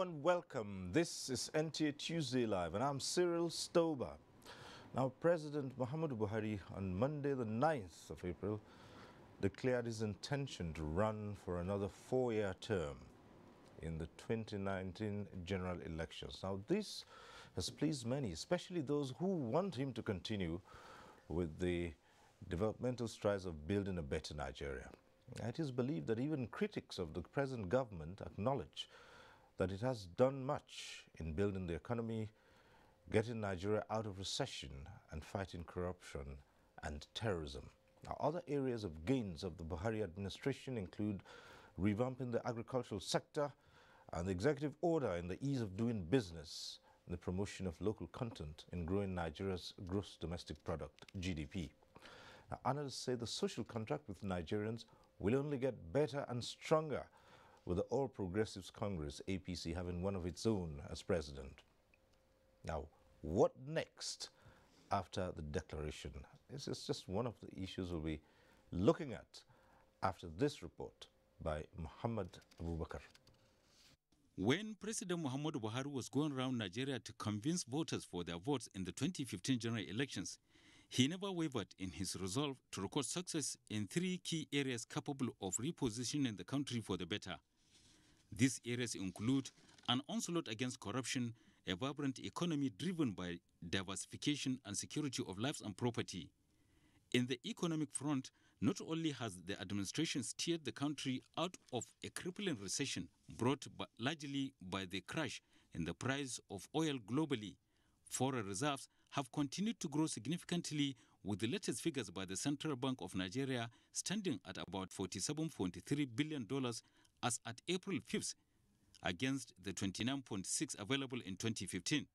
and welcome. This is NTA Tuesday Live, and I'm Cyril Stober. Now, President Muhammadu Buhari on Monday, the 9th of April, declared his intention to run for another 4-year term in the 2019 general elections. Now, this has pleased many, especially those who want him to continue with the developmental strides of building a better Nigeria. It is believed that even critics of the present government acknowledge that it has done much in building the economy, getting Nigeria out of recession, and fighting corruption and terrorism. Now, other areas of gains of the Buhari administration include revamping the agricultural sector and the executive order in the ease of doing business and the promotion of local content in growing Nigeria's gross domestic product, GDP. Now, analysts say the social contract with Nigerians will only get better and stronger with the All Progressives Congress, APC, having one of its own as president. Now, what next after the declaration? This is just one of the issues we'll be looking at after this report by Muhammad Abubakar. When President Muhammadu Buhari was going around Nigeria to convince voters for their votes in the 2015 general elections, he never wavered in his resolve to record success in 3 key areas capable of repositioning the country for the better. These areas include an onslaught against corruption, a vibrant economy driven by diversification and security of lives and property. In the economic front, not only has the administration steered the country out of a crippling recession brought largely by the crash in the price of oil globally, foreign reserves have continued to grow significantly, with the latest figures by the Central Bank of Nigeria standing at about $47.3 billion as at April 5th, against the 29.6 available in 2015.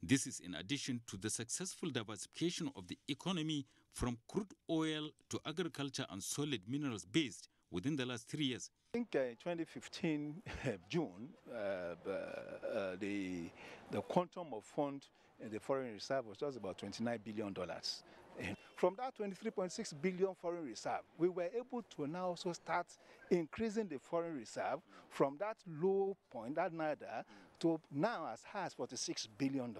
This is in addition to the successful diversification of the economy from crude oil to agriculture and solid minerals based within the last 3 years. I think in 2015 June, the quantum of fund in the foreign reserve was just about $29 billion. And from that 23.6 billion foreign reserve, we were able to now also start increasing the foreign reserve from that low point, that nada, to now as high as $46 billion.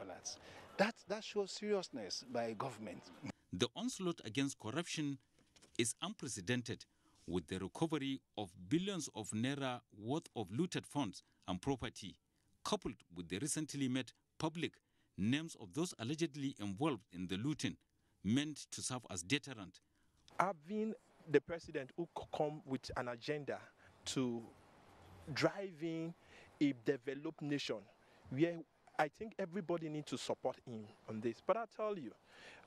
That shows seriousness by government. The onslaught against corruption is unprecedented, with the recovery of billions of naira worth of looted funds and property, coupled with the recently made public names of those allegedly involved in the looting, meant to serve as deterrent. Having the president who come with an agenda to driving a developed nation, where I think everybody needs to support him on this. But I tell you,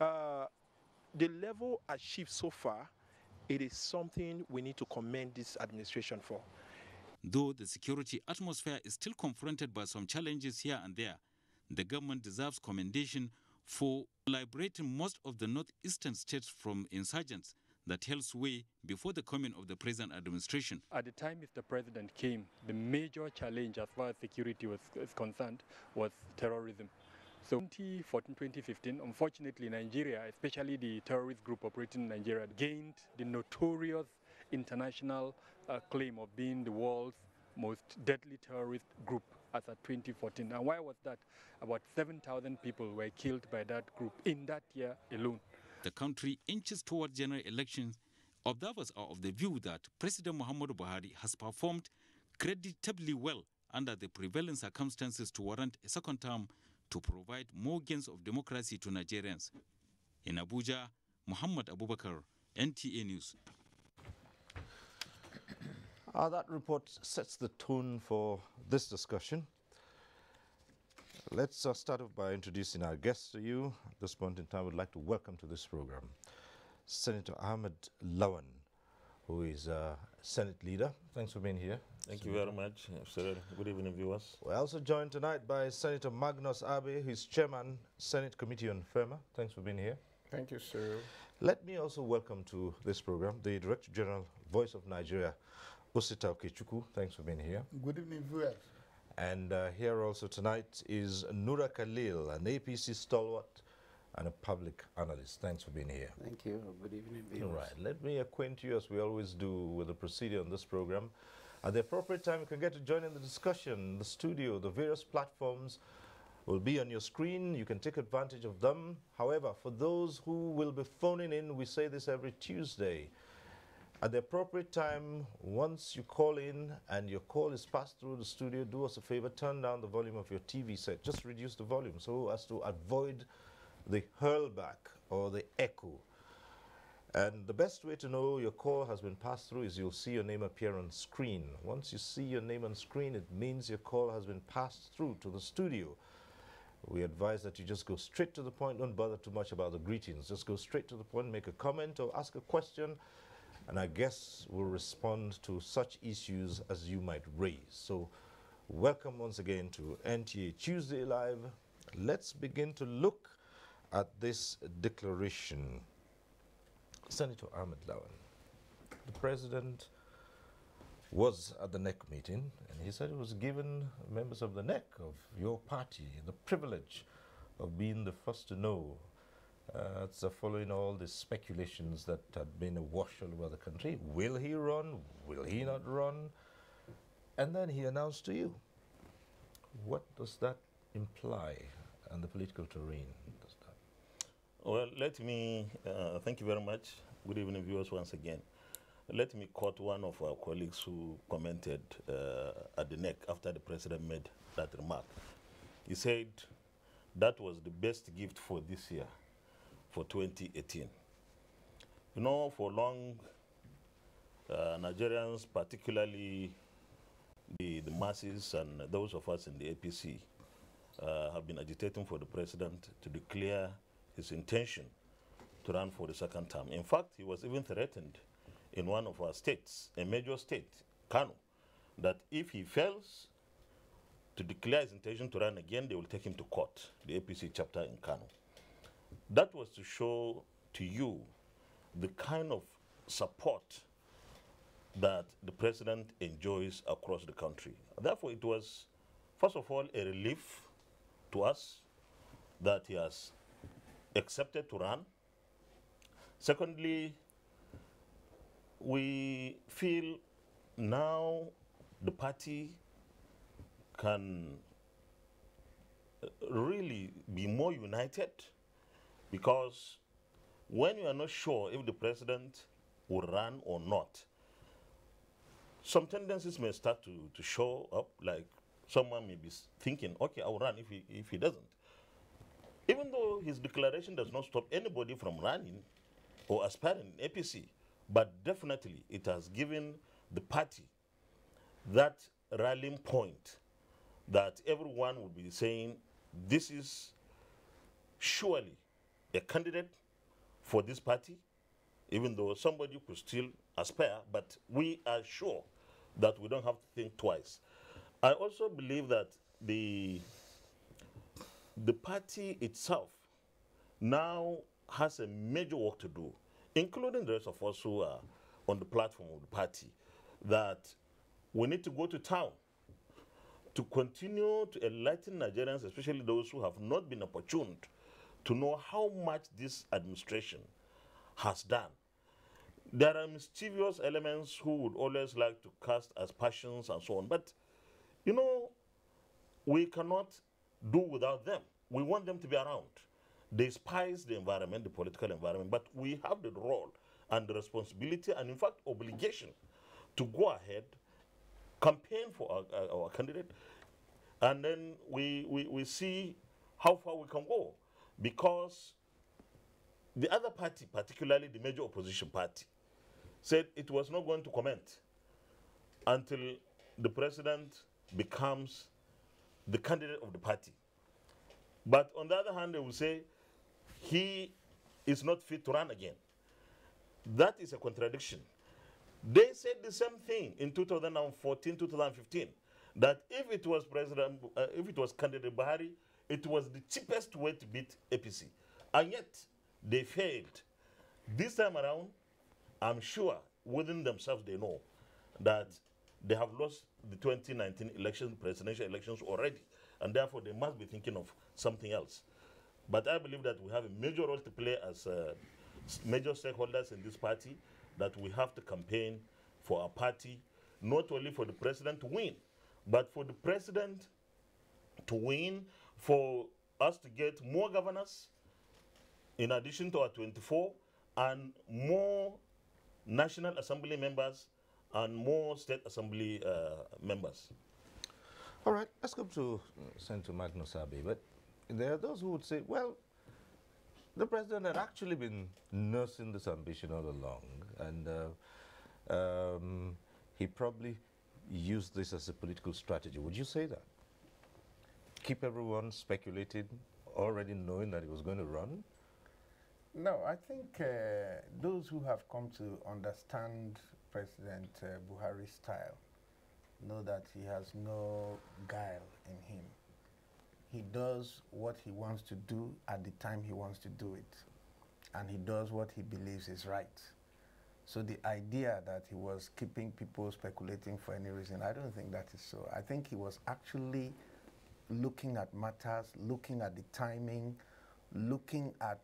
the level achieved so far, it is something we need to commend this administration for. Though the security atmosphere is still confronted by some challenges here and there, the government deserves commendation for liberating most of the northeastern states from insurgents that held sway before the coming of the present administration. At the time Mr. President came, the major challenge as far as security was concerned was terrorism. So 2014-2015, unfortunately, Nigeria, especially the terrorist group operating in Nigeria, gained the notorious international claim of being the world's most deadly terrorist group as of 2014. And why was that? About 7,000 people were killed by that group in that year alone. The country inches toward general elections. Observers are of the view that President Muhammadu Buhari has performed creditably well under the prevailing circumstances to warrant a second term to provide more gains of democracy to Nigerians. In Abuja, Muhammad Abubakar, NTA News. That report sets the tone for this discussion. Let's start off by introducing our guests to you. At this point in time, I would like to welcome to this program Senator Ahmed Lawan, who is a Senate leader. Thanks for being here. Thank you very much, sir. Good evening, viewers. We're also joined tonight by Senator Magnus Abe, who is Chairman, Senate Committee on FEMA. Thanks for being here. Thank you, sir. Let me also welcome to this program the Director General, Voice of Nigeria, Osita Okechukwu. Thanks for being here. Good evening, viewers. And here also tonight is Nura Khalil, an APC stalwart and a public analyst. Thanks for being here. Thank you. Good evening, viewers. All right. Let me acquaint you, as we always do, with the procedure on this program. At the appropriate time, you can get to join in the discussion, the studio, the various platforms will be on your screen. You can take advantage of them. However, for those who will be phoning in, we say this every Tuesday. At the appropriate time, once you call in and your call is passed through the studio, do us a favor, turn down the volume of your TV set. Just reduce the volume so as to avoid the hurlback or the echo. And the best way to know your call has been passed through is you'll see your name appear on screen. Once you see your name on screen, it means your call has been passed through to the studio. We advise that you just go straight to the point, don't bother too much about the greetings. Just go straight to the point, make a comment or ask a question, and our guests will respond to such issues as you might raise. So welcome once again to NTA Tuesday Live. Let's begin to look at this declaration. Senator Ahmed Lawan, the president was at the NEC meeting, and he said he was given members of the NEC of your party the privilege of being the first to know. It's following all the speculations that had been awash all over the country. Will he run? Will he not run? And then he announced to you. What does that imply on the political terrain? Well, let me, thank you very much. Good evening, viewers, once again. Let me quote one of our colleagues who commented at the NEC after the president made that remark. He said that was the best gift for this year, for 2018. You know, for long, Nigerians, particularly the masses and those of us in the APC, have been agitating for the president to declare his intention to run for the second term. In fact, he was even threatened in one of our states, a major state, Kano, that if he fails to declare his intention to run again, they will take him to court, the APC chapter in Kano. That was to show to you the kind of support that the president enjoys across the country. Therefore, it was, first of all, a relief to us that he has accepted to run. Secondly, we feel now the party can really be more united, because when you are not sure if the president will run or not, some tendencies may start to show up, like someone may be thinking, okay, I will run if he doesn't. Even though his declaration does not stop anybody from running or aspiring in APC, but definitely it has given the party that rallying point that everyone will be saying, this is surely a candidate for this party, even though somebody could still aspire, but we are sure that we don't have to think twice. I also believe that the party itself now has a major work to do, including the rest of us who are on the platform of the party, that we need to go to town to continue to enlighten Nigerians, especially those who have not been opportuned to know how much this administration has done. There are mischievous elements who would always like to cast aspersions and so on, but you know, we cannot do without them. We want them to be around. They spice the environment, the political environment, but we have the role and the responsibility and, in fact, obligation to go ahead, campaign for our candidate, and then we see how far we can go. Because the other party, particularly the major opposition party, said it was not going to comment until the president becomes the candidate of the party. But on the other hand, they will say he is not fit to run again. That is a contradiction. They said the same thing in 2014, 2015, that if it was candidate Buhari, it was the cheapest way to beat APC. And yet, they failed. This time around, I'm sure within themselves they know that they have lost the 2019 election, presidential elections already, and therefore they must be thinking of something else. But I believe that we have a major role to play as major stakeholders in this party, that we have to campaign for our party, not only for the president to win, but for the president to win, for us to get more governors in addition to our 24, and more National Assembly members and more State Assembly members. All right, let's go to Senator Magnus Abe. But there are those who would say, well, the president had actually been nursing this ambition all along, and he probably used this as a political strategy. Would you say that? Keep everyone speculating, already knowing that he was going to run? No, I think those who have come to understand President Buhari's style know that he has no guile in him. He does what he wants to do at the time he wants to do it, and he does what he believes is right. So the idea that he was keeping people speculating for any reason, I don't think that is so. I think he was actually looking at matters, looking at the timing, looking at,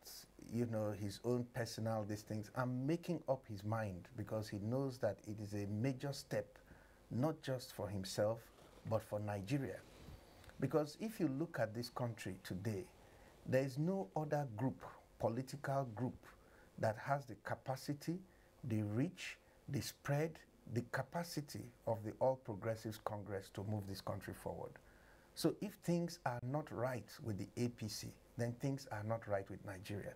you know, his own personal these things, and making up his mind, because he knows that it is a major step, not just for himself, but for Nigeria. Because if you look at this country today, there is no other group, political group, that has the capacity, the reach, the spread, the capacity of the All Progressives Congress to move this country forward. So if things are not right with the APC, then things are not right with Nigeria.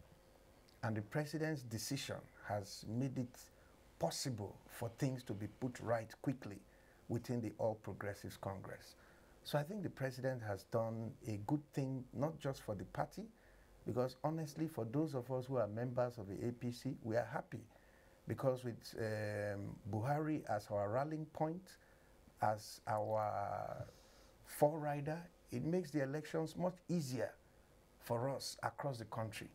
And the president's decision has made it possible for things to be put right quickly within the All Progressives Congress. So I think the president has done a good thing, not just for the party, because honestly, for those of us who are members of the APC, we are happy. Because with Buhari as our rallying point, as our forerider, it makes the elections much easier for us across the country.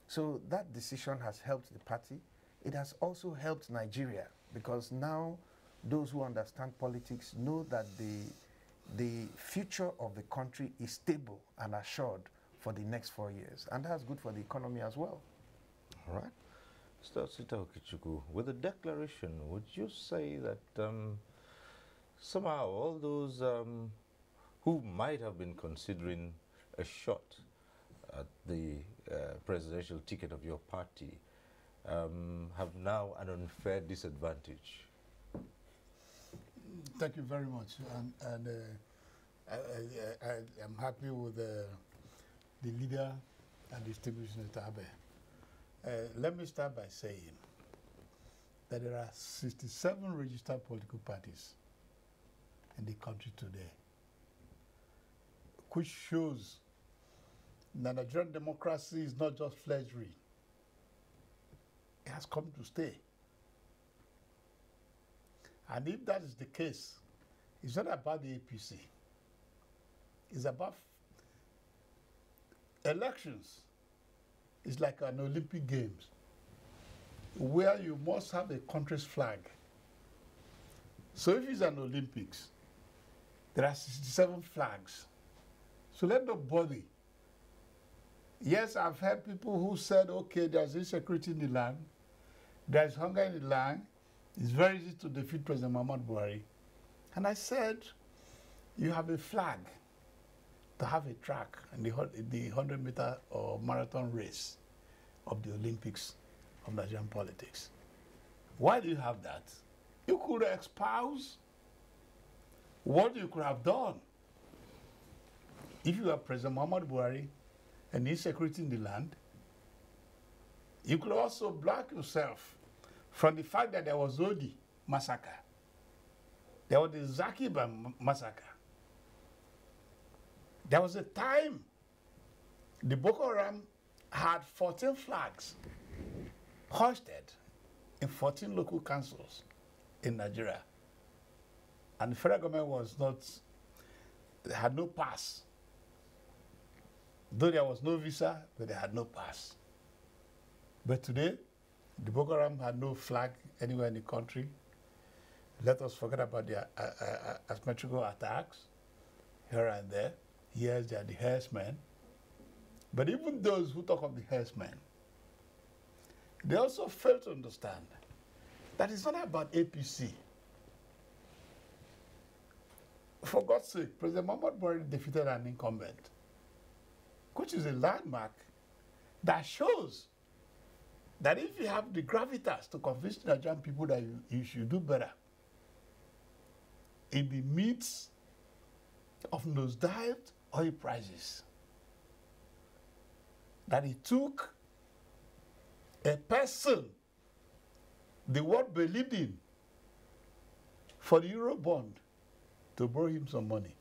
So that decision has helped the party. It has also helped Nigeria, because now those who understand politics know that the future of the country is stable and assured for the next 4 years. And that's good for the economy as well. All right. Mr. Sita Okichukwu, with the declaration, would you say that somehow all those who might have been considering a shot at the presidential ticket of your party have now an unfair disadvantage? Thank you very much, and I am happy with the leader and distinguished Mr. Abe. Let me start by saying that there are 67 registered political parties in the country today, which shows that Nigerian democracy is not just fledgling. It has come to stay. And if that is the case, it's not about the APC. It's about elections. It's like an Olympic Games, where you must have a country's flag. So if it's an Olympics, there are 67 flags. So let nobody. Yes, I've heard people who said, okay, there's insecurity in the land, there's hunger in the land, it's very easy to defeat President Muhammadu Buhari. And I said, you have a flag to have a track in the 100-meter or marathon race of the Olympics of Nigerian politics. Why do you have that? You could espouse what you could have done if you were President Muhammadu Buhari and insecurity in the land. You could also block yourself from the fact that there was Odi massacre. There was the Zakiba massacre. There was a time the Boko Haram had 14 flags hoisted in 14 local councils in Nigeria. And the federal government was not, they had no pass. Though there was no visa, but they had no pass. But today, the Boko Haram had no flag anywhere in the country. Let us forget about the asymmetrical attacks here and there. Yes, they are the herdsmen. But even those who talk of the herdsmen, they also fail to understand that it's not about APC. for God's sake, President Muhammad Buhari defeated an incumbent, which is a landmark that shows that if you have the gravitas to convince the Nigerian people that you should do better in the midst of nosedived oil prices, that it took a person the world believed in for the Euro bond to borrow him some money,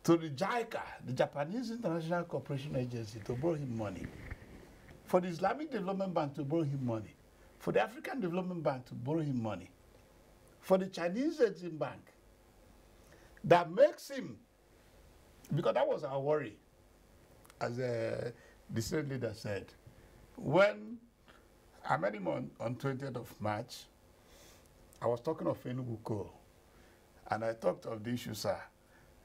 to the JICA, the Japanese International Cooperation Agency, to borrow him money, for the Islamic Development Bank to borrow him money, for the African Development Bank to borrow him money, for the Chinese Exim Bank, that makes him, because that was our worry, as the state leader said, when I met him on 20th of March, I was talking of Enugu coal, and I talked of the issue, sir.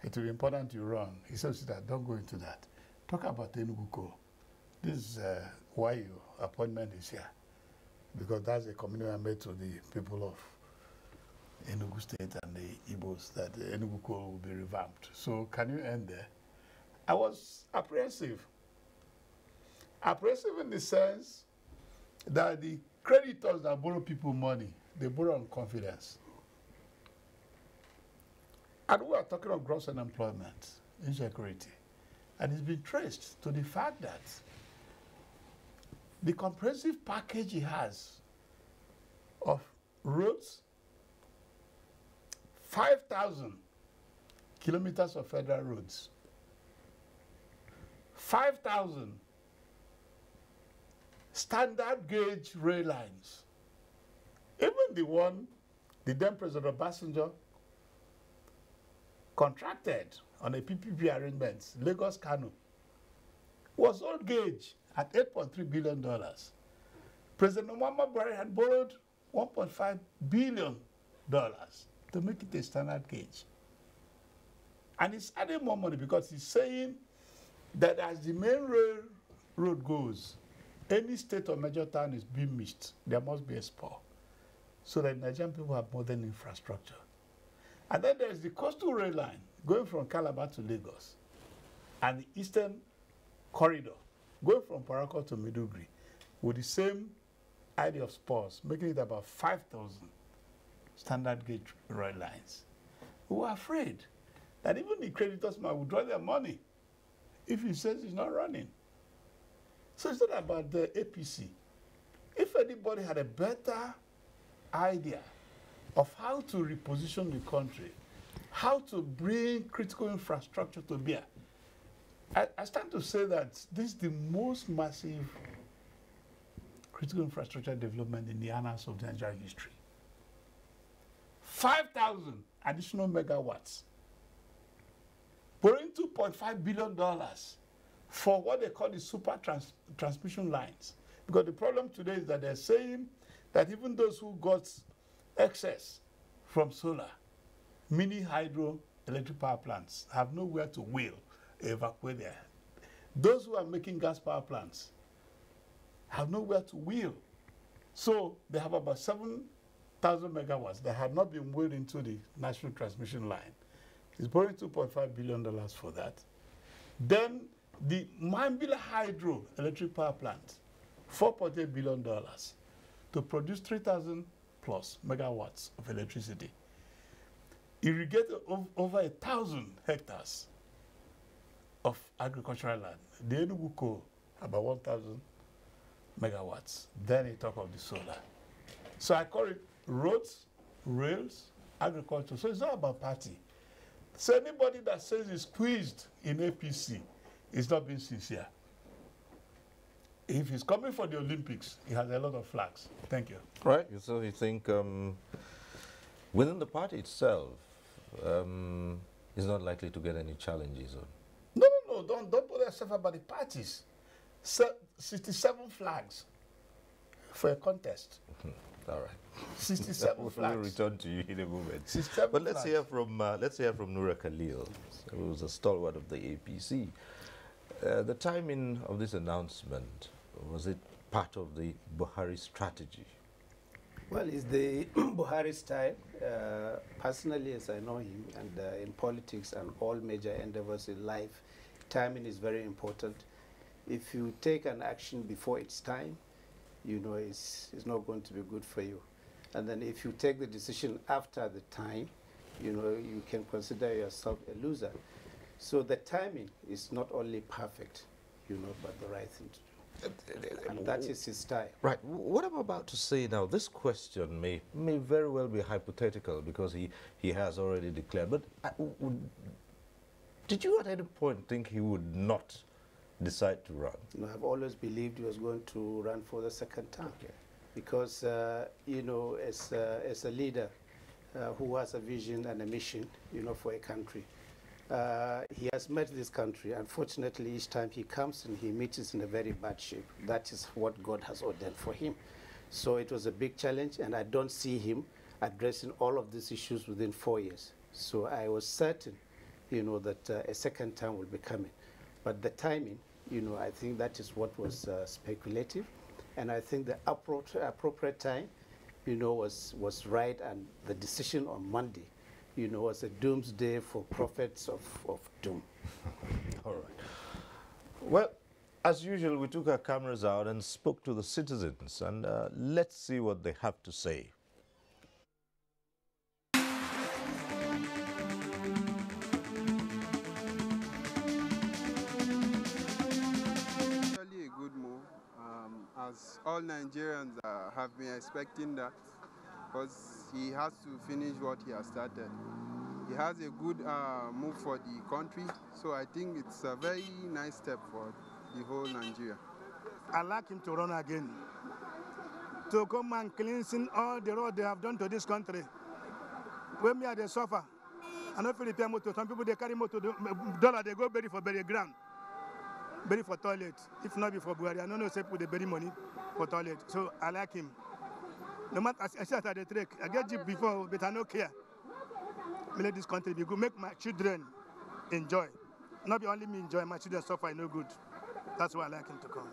It will be important you run. He said, don't go into that. Talk about Enugu coal. This is why your appointment is here, because that's a commitment I made to the people of Enugu State and the Igbos that the Enugu coal will be revamped. So can you end there? I was apprehensive. Apprehensive in the sense that the creditors that borrow people money, they borrow on confidence. And we are talking of gross unemployment, insecurity. And it's been traced to the fact that the comprehensive package he has of roads, 5,000 kilometers of federal roads, 5,000 standard gauge rail lines, even the one the then President Obasanjo contracted on a PPP arrangement, Lagos Kano, was all gauge at $8.3 billion. President Muhammad Buhari had borrowed $1.5 billion to make it a standard gauge. And he's adding more money because he's saying that as the main railroad goes, any state or major town is being missed. There must be a spur so that Nigerian people have modern infrastructure. And then there's the coastal rail line going from Calabar to Lagos and the eastern corridor going from Parako to Maiduguri with the same idea of spurs, making it about 5,000 standard gauge rail lines. We were afraid that even the creditors might withdraw their money if he says he's not running. So it's not about the APC. If anybody had a better idea of how to reposition the country, how to bring critical infrastructure to bear, I stand to say that this is the most massive critical infrastructure development in the annals of the Nigerian history. 5,000 additional megawatts, borrowing $2.5 billion for what they call the super transmission lines. Because the problem today is that they're saying that even those who got excess from solar, mini hydro electric power plants have nowhere to wheel, evacuate there. Those who are making gas power plants have nowhere to wheel. So they have about 7,000 megawatts that have not been wheeled into the national transmission line. It's borrowing $2.5 billion for that. Then the Mambila Hydro electric power plant, $4.8 billion to produce 3,000 plus megawatts of electricity. Irrigate over 1,000 hectares of agricultural land. The Enugu coal, about 1,000 megawatts. Then you talk of the solar. So I call it roads, rails, agriculture. So it's not about party. So anybody that says he's squeezed in APC is not being sincere. If he's coming for the Olympics, he has a lot of flags. Thank you. Right. So you think within the party itself is not likely to get any challenges? Or? No. Don't bother yourself about the parties. 67 flags for a contest. All right. 67 flags. We'll return to you in a moment. But let's hear from Nura Khalil, who was a stalwart of the APC. The timing of this announcement, was it part of the Buhari strategy? Well, it's the Buhari style. Personally, as I know him, and in politics and all major endeavors in life, timing is very important. If you take an action before its time, you know it's not going to be good for you. And then if you take the decision after the time, you know, you can consider yourself a loser. So the timing is not only perfect, you know, but the right thing to do. And that is his style. Right. What I'm about to say now, this question may very well be hypothetical because he has already declared. But did you at any point think he would not decide to run? No, I've always believed he was going to run for the second term. Okay. Because, you know, as a leader who has a vision and a mission, you know, for a country, he has met this country. Unfortunately, each time he comes and he meets it in a very bad shape. That is what God has ordained for him. So it was a big challenge, and I don't see him addressing all of these issues within 4 years. So I was certain, you know, that a second term will be coming. But the timing, you know, I think that is what was speculative. And I think the appropriate time, you know, was right, and the decision on Monday, you know, was a doomsday for prophets of doom. All right. Well, as usual, we took our cameras out and spoke to the citizens, and let's see what they have to say. Actually a good move, as all Nigerians have been expecting that, because he has to finish what he has started. He has a good move for the country, so I think it's a very nice step for the whole Nigeria. I like him to run again, to come and cleansing all the road they have done to this country. When me are they suffer, I don't feel repair motor. Some people they carry motor dollar, they go bury for bury ground, bury for toilet. If not before Buhari, I don't know say put the bury money for toilet. So I like him. No matter I said at the trek, I get Jeep before, but I don't care. Me let this country be good, make my children enjoy. Not be only me enjoy, my children suffer no good. That's why I like him to come.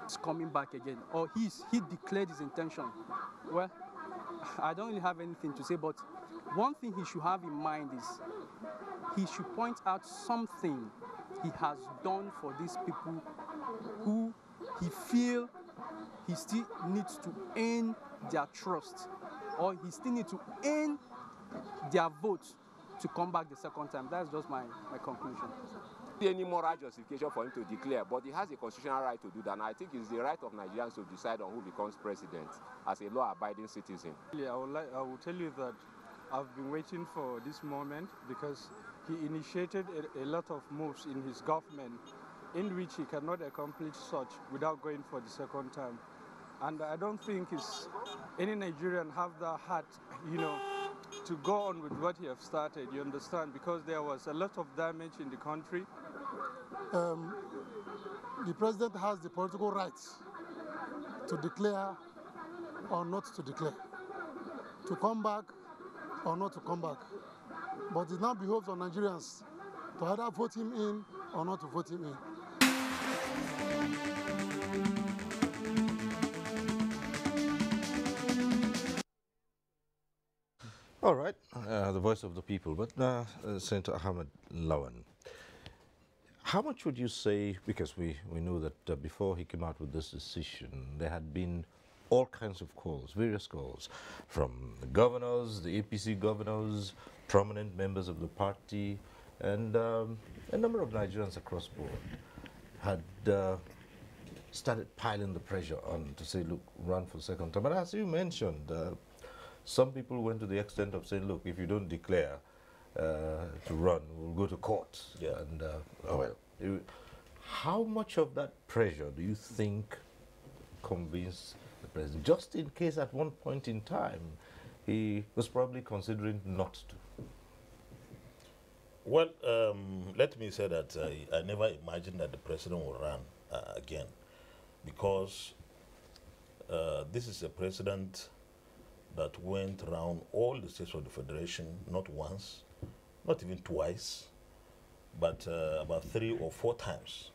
He's coming back again, or he declared his intention. Well, I don't really have anything to say, but one thing he should have in mind is he should point out something he has done for these people who he feel he still needs to earn their trust, or he still needs to earn their vote to come back the second time. That's just my conclusion. Any moral justification for him to declare, but he has a constitutional right to do that, and I think it's the right of Nigerians to decide on who becomes president as a law-abiding citizen. I will tell you that I've been waiting for this moment because he initiated a lot of moves in his government in which he cannot accomplish such without going for the second term. And I don't think any Nigerian have the heart, you know, to go on with what he has started, you understand, because there was a lot of damage in the country. The president has the political rights to declare or not to declare, to come back or not to come back. But it now behoves on Nigerians to either vote him in or not to vote him in. All right, the voice of the people. But Senator Ahmed Lawan, how much would you say, because we know that before he came out with this decision, there had been all kinds of calls, various calls, from the governors, the APC governors, prominent members of the party, and a number of Nigerians across board had started piling the pressure on to say, look, run for second term. And as you mentioned, some people went to the extent of saying, look, if you don't declare to run, we'll go to court. Yeah. And, how much of that pressure do you think convinced the president, just in case at one point in time he was probably considering not to? Well, let me say that I never imagined that the president will run again, because this is a president that went around all the states of the federation, not once, not even twice, but about 3 or 4 times,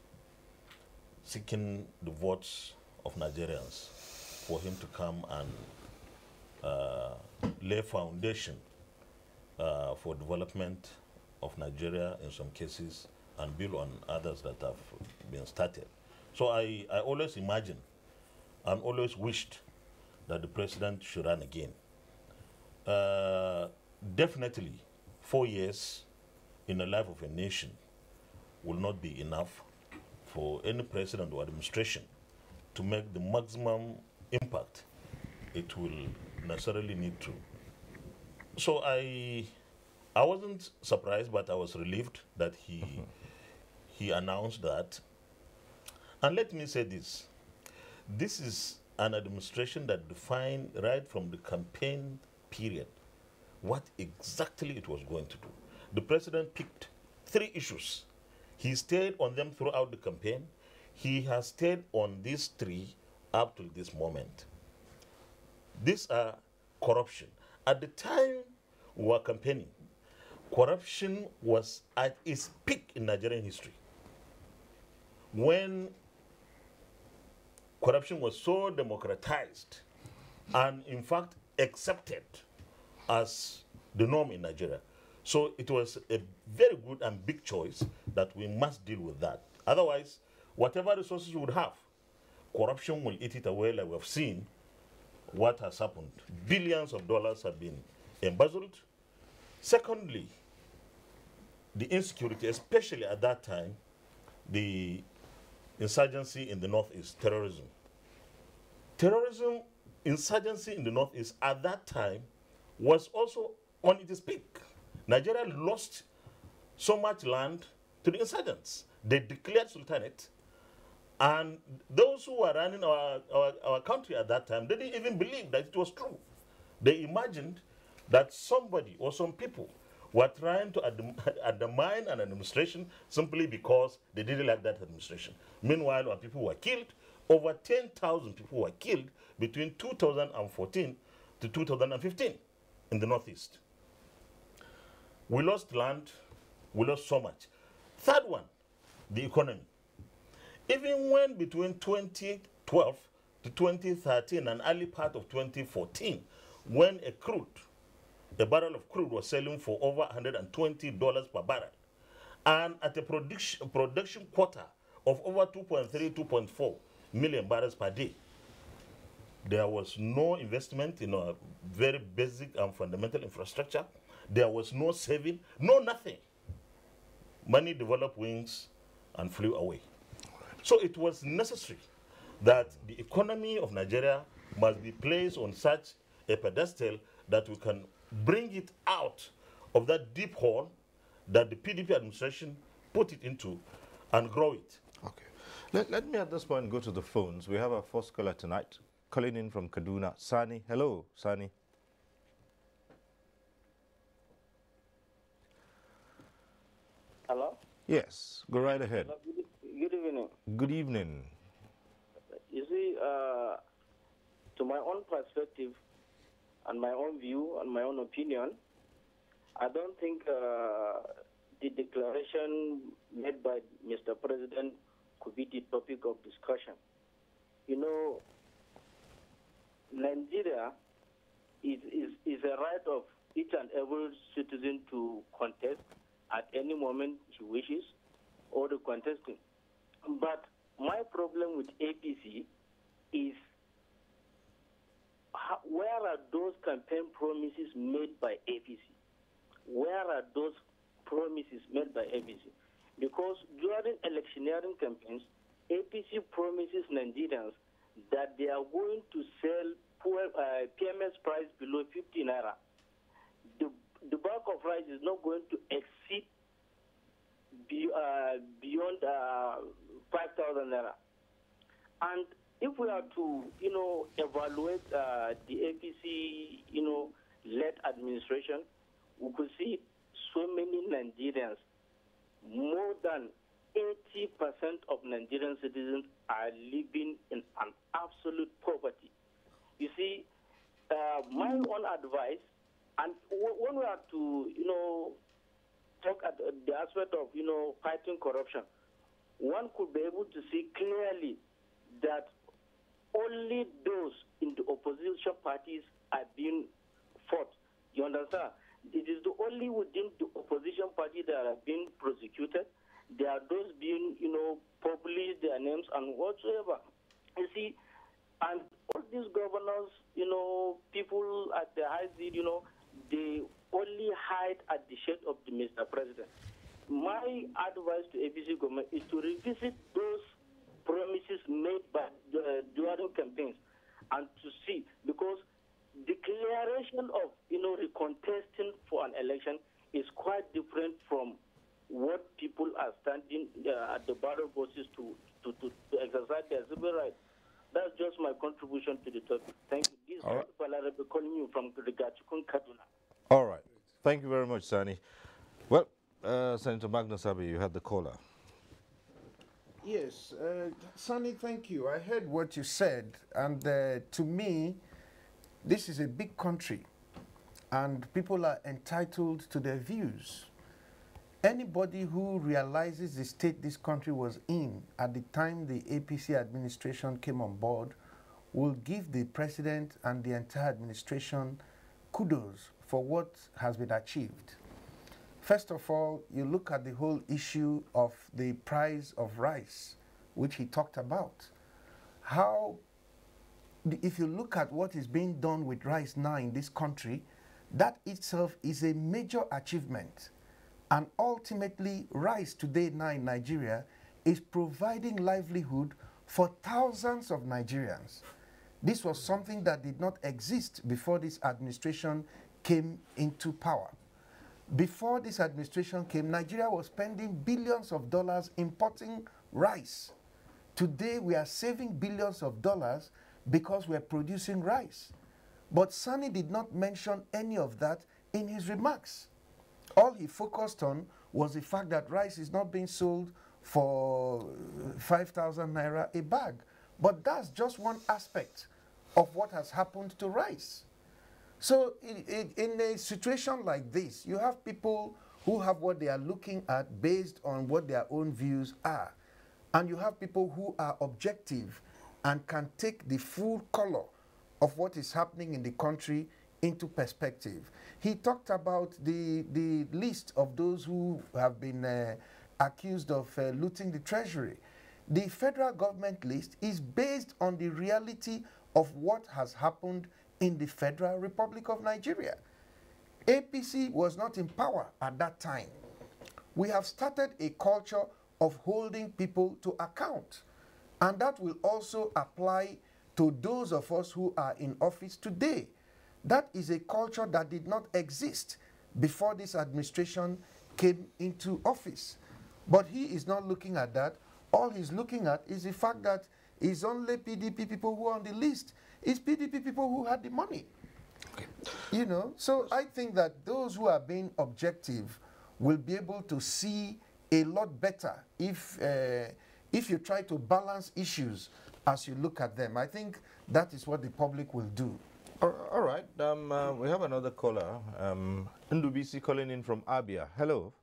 seeking the votes of Nigerians for him to come and lay foundation for development of Nigeria in some cases and build on others that have been started. So I always imagine and always wished that the president should run again. Definitely, 4 years in the life of a nation will not be enough for any president or administration to make the maximum impact it will necessarily need to. So I wasn't surprised, but I was relieved that he announced that. And let me say this. This is an administration that defined right from the campaign period what exactly it was going to do. The president picked 3 issues. He stayed on them throughout the campaign. He has stayed on these 3 up to this moment. These are corruption. At the time we were campaigning, corruption was at its peak in Nigerian history. When corruption was so democratized and in fact accepted as the norm in Nigeria. So it was a very good and big choice that we must deal with that. Otherwise, whatever resources we would have, corruption will eat it away, like we have seen what has happened. Billions of dollars have been embezzled. Secondly, the insecurity, especially at that time, the insurgency in the Northeast, terrorism. Terrorism, insurgency in the Northeast at that time was also on its peak. Nigeria lost so much land to the insurgents. They declared sultanate, and those who were running our country at that time, they didn't even believe that it was true. They imagined that somebody or some people were trying to undermine an administration simply because they didn't like that administration. Meanwhile, when people were killed, over 10,000 people were killed between 2014 to 2015 in the Northeast. We lost land, we lost so much. Third one, the economy. Even when between 2012 to 2013 and early part of 2014, when a barrel of crude was selling for over $120 per barrel, and at a production quota of over 2.3, 2.4 million barrels per day, there was no investment in a very basic and fundamental infrastructure. There was no saving, no nothing. Money developed wings and flew away. So it was necessary that the economy of Nigeria must be placed on such a pedestal that we can bring it out of that deep hole that the PDP administration put it into and grow it. Okay. Let me at this point go to the phones. We have our first caller tonight, calling in from Kaduna. Sani. Hello, Sani. Hello? Yes, go right ahead. Hello, good evening. Good evening. You see, to my own perspective and my own view and my own opinion, I don't think the declaration made by Mr. President could be the topic of discussion. You know, Nigeria is a right of each and every citizen to contest at any moment he wishes, or the contesting. But my problem with APC is where are those campaign promises made by APC? Where are those promises made by APC? Because during electioneering campaigns, APC promises Nigerians that they are going to sell PMS price below 50 naira. The bulk of rice is not going to exceed beyond 5,000 naira. And if we are to, evaluate the APC, led administration, we could see so many Nigerians, more than 80% of Nigerian citizens are living in an absolute poverty. You see, my own advice, and when we are to, talk at the aspect of, fighting corruption, one could be able to see clearly that only those in the opposition parties are being fought. You understand? It is the only within the opposition party that are being prosecuted. There are those being, published their names and whatsoever. You see, and all these governors, people at the high seat, they only hide at the shade of the Mr. President. My advice to APC government is to revisit those promises made by during campaigns and to see, because declaration of, recontesting for an election is quite different from what people are standing at the ballot boxes to exercise their civil rights. That's just my contribution to the topic. Thank you. This is Balarabe calling you from Gachukun, Kaduna. All right. Thank you very much, Sani. Well, Senator Magnus Abe, you had the caller. Yes, Sonny, thank you. I heard what you said, and to me, this is a big country, and people are entitled to their views. Anybody who realizes the state this country was in at the time the APC administration came on board will give the president and the entire administration kudos for what has been achieved. First of all, you look at the whole issue of the price of rice, which he talked about. How, if you look at what is being done with rice now in this country, that itself is a major achievement. And ultimately, rice today now in Nigeria is providing livelihood for thousands of Nigerians. This was something that did not exist before this administration came into power. Before this administration came, Nigeria was spending billions of dollars importing rice. Today, we are saving billions of dollars because we're producing rice. But Sani did not mention any of that in his remarks. All he focused on was the fact that rice is not being sold for 5,000 naira a bag. But that's just one aspect of what has happened to rice. So in a situation like this, you have people who have what they are looking at based on what their own views are. And you have people who are objective and can take the full color of what is happening in the country into perspective. He talked about the list of those who have been accused of looting the treasury. The federal government list is based on the reality of what has happened in the Federal Republic of Nigeria. APC was not in power at that time. We have started a culture of holding people to account. And that will also apply to those of us who are in office today. That is a culture that did not exist before this administration came into office. But he is not looking at that. All he's looking at is the fact that it's only PDP people who are on the list. It's PDP people who had the money. Okay. You know, so I think that those who are being objective will be able to see a lot better if you try to balance issues as you look at them. I think that is what the public will do. All right. We have another caller. Ndubisi calling in from Abia. Hello.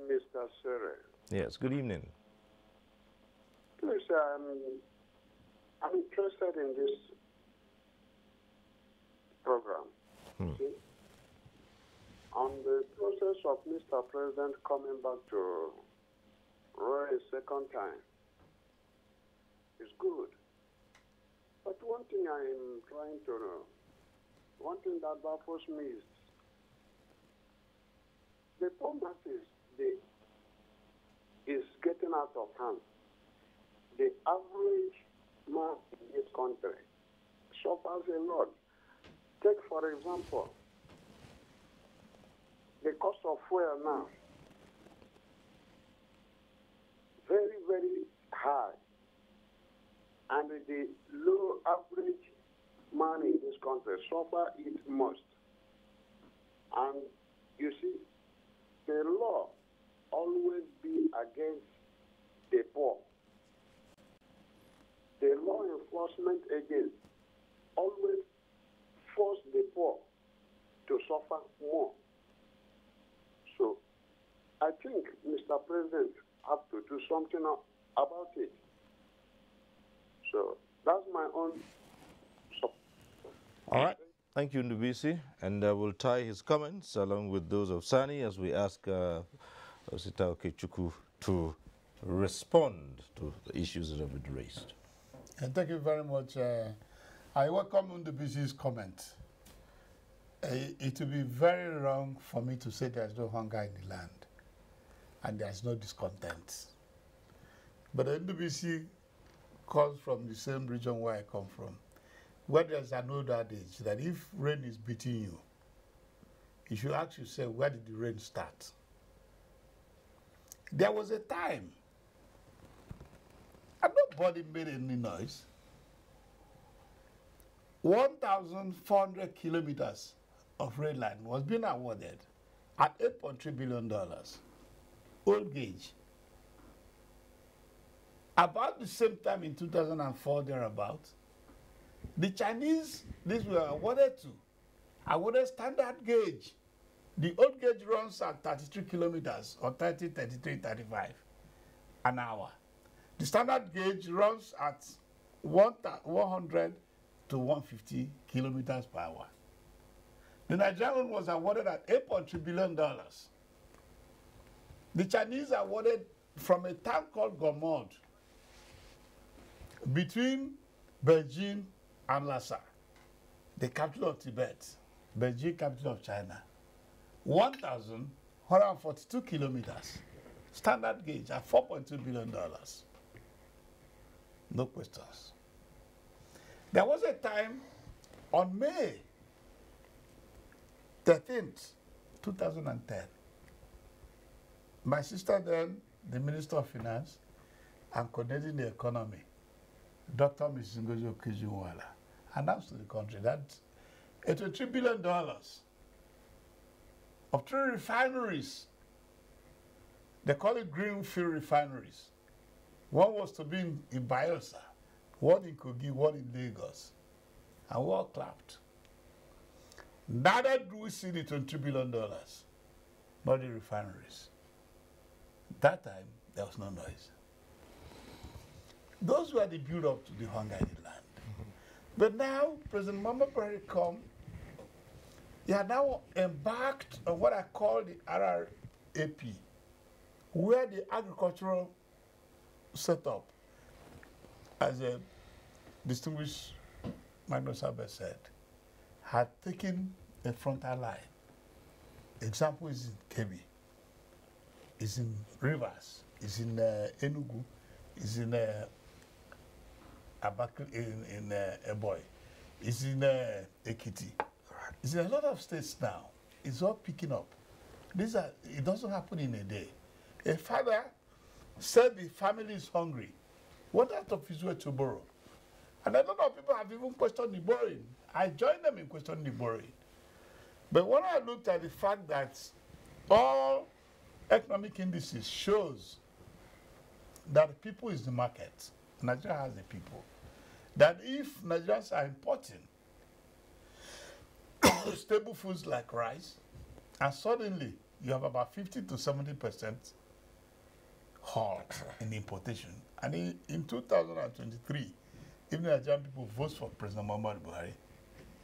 Mr. Sere. Yes, good evening. Please, I'm interested in this program. See? On the process of Mr. President coming back to Roy a second time is good. But one thing I'm trying to know, one thing that baffles me is the poor masses, is getting out of hand. The average man in this country suffers a lot. Take, for example, the cost of fuel now. Very, very high. And the low average man in this country suffer it most. And you see, the law always be against the poor. The law enforcement agents always force the poor to suffer more. So I think Mr. President have to do something about it. So that's my own support. All right. Thank you, Ndubisi. And we'll tie his comments along with those of Sani as we ask Osita Okechukwu to respond to the issues that have been raised. And thank you very much. I welcome Ndubisi's comment. It would be very wrong for me to say there's no hunger in the land and there's no discontent. But Ndubisi comes from the same region where I come from, where there's an old adage that if rain is beating you, you should ask yourself, where did the rain start? There was a time, and nobody made any noise. 1,400 kilometers of rail line was being awarded at $8.3 billion, old gauge. About the same time in 2004, thereabout, the Chinese, these were awarded standard gauge. The old gauge runs at 33 kilometers or 30, 33, 35 an hour. The standard gauge runs at 100 to 150 kilometers per hour. The Nigerian was awarded at $8.3 billion. The Chinese awarded from a town called Gomod between Beijing and Lhasa, the capital of Tibet, Beijing, capital of China, 1,142 kilometers, standard gauge at $4.2 billion. No questions. There was a time on May 13th, 2010, my sister then, the Minister of Finance and coordinating the economy, Dr. Mrs. Ngozi Okejiunwala, announced to the country that $83 billion of 3 refineries, they call it greenfield refineries. One was to be in Bayelsa, one in Kogi, one in Lagos, and we all clapped. Neither do we see the $23 billion, not the refineries. That time, there was no noise. Those were the build-up to the hunger in the land. But now, President Muhammadu Buhari come, he had now embarked on what I call the RRAP, where the agricultural setup, as a distinguished Magnus Abe said, had taken a frontal line. Example is in Kebbi, is in Rivers, is in Enugu, is in Eboy, is in Ekiti. It's in a lot of states now. It's all picking up. It doesn't happen in a day. A father said the family is hungry. What out of his way to borrow? And a lot of people have even questioned the borrowing. I joined them in questioning the borrowing. But when I looked at the fact that all economic indices shows that the people is the market, Nigeria has the people, that if Nigerians are importing stable foods like rice, and suddenly you have about 50 to 70% halt in importation. And in 2023, if Nigerian people vote for President Muhammadu Buhari,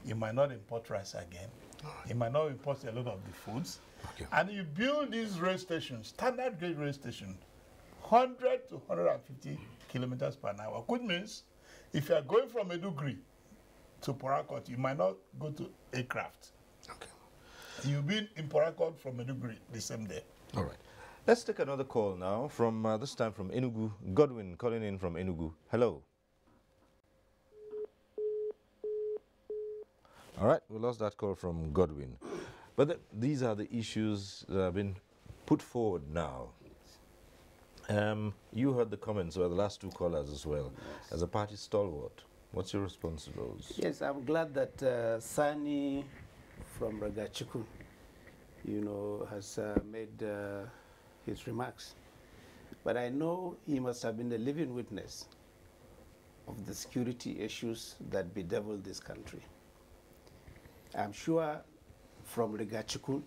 you might not import rice again. You might not import a lot of the foods. Okay. And you build these rail stations, standard gauge rail station, 100 to 150 kilometers per hour, which means if you are going from Maiduguri to Port Harcourt, you might not go to aircraft. Okay. You'll be in Port Harcourt from Maiduguri the same day. All right. Let's take another call now, from this time from Enugu. Godwin calling in from Enugu. Hello. All right, we lost that call from Godwin. But these are the issues that have been put forward now. You heard the comments by the last two callers as well. Yes. As a party stalwart, what's your response to those? Yes, I'm glad that Sani from Ragachiku, has made his remarks. But I know he must have been a living witness of the security issues that bedevil this country. I'm sure from Ragachiku,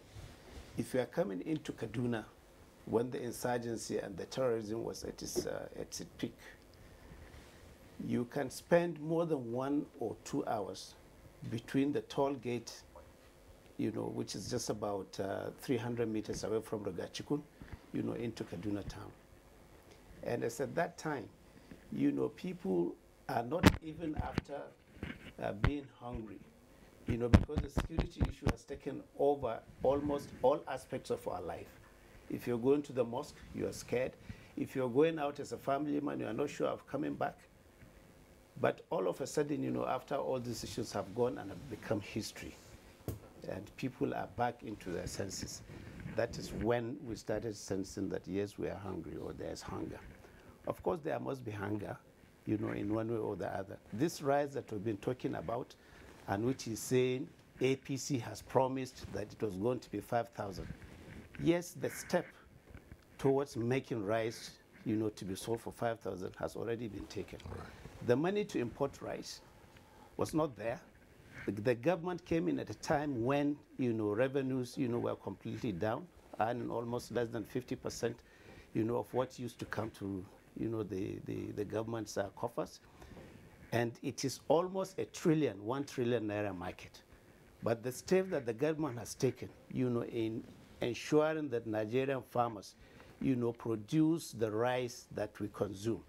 if you are coming into Kaduna when the insurgency and the terrorism was at its peak, you can spend more than 1 or 2 hours between the toll gate, you know, which is just about 300 meters away from Rogachikun, you know, into Kaduna town. And as at that time, you know, people are not even after being hungry, you know, because the security issue has taken over almost all aspects of our life. If you're going to the mosque, you are scared. If you're going out as a family man, you are not sure of coming back. But all of a sudden, you know, after all these issues have gone and have become history, and people are back into their senses, that is when we started sensing that, yes, we are hungry, or there's hunger. Of course, there must be hunger, you know, in one way or the other. This rise that we've been talking about, and which is saying APC has promised that it was going to be 5,000. Yes, the step towards making rice, you know, to be sold for 5,000 has already been taken. Right. The money to import rice was not there. The government came in at a time when, you know, revenues, you know, were completely down, and almost less than 50%, you know, of what used to come to, you know, the government's coffers. And it is almost a trillion, 1 trillion naira market. But the step that the government has taken, you know, in ensuring that Nigerian farmers, you know, produce the rice that we consume,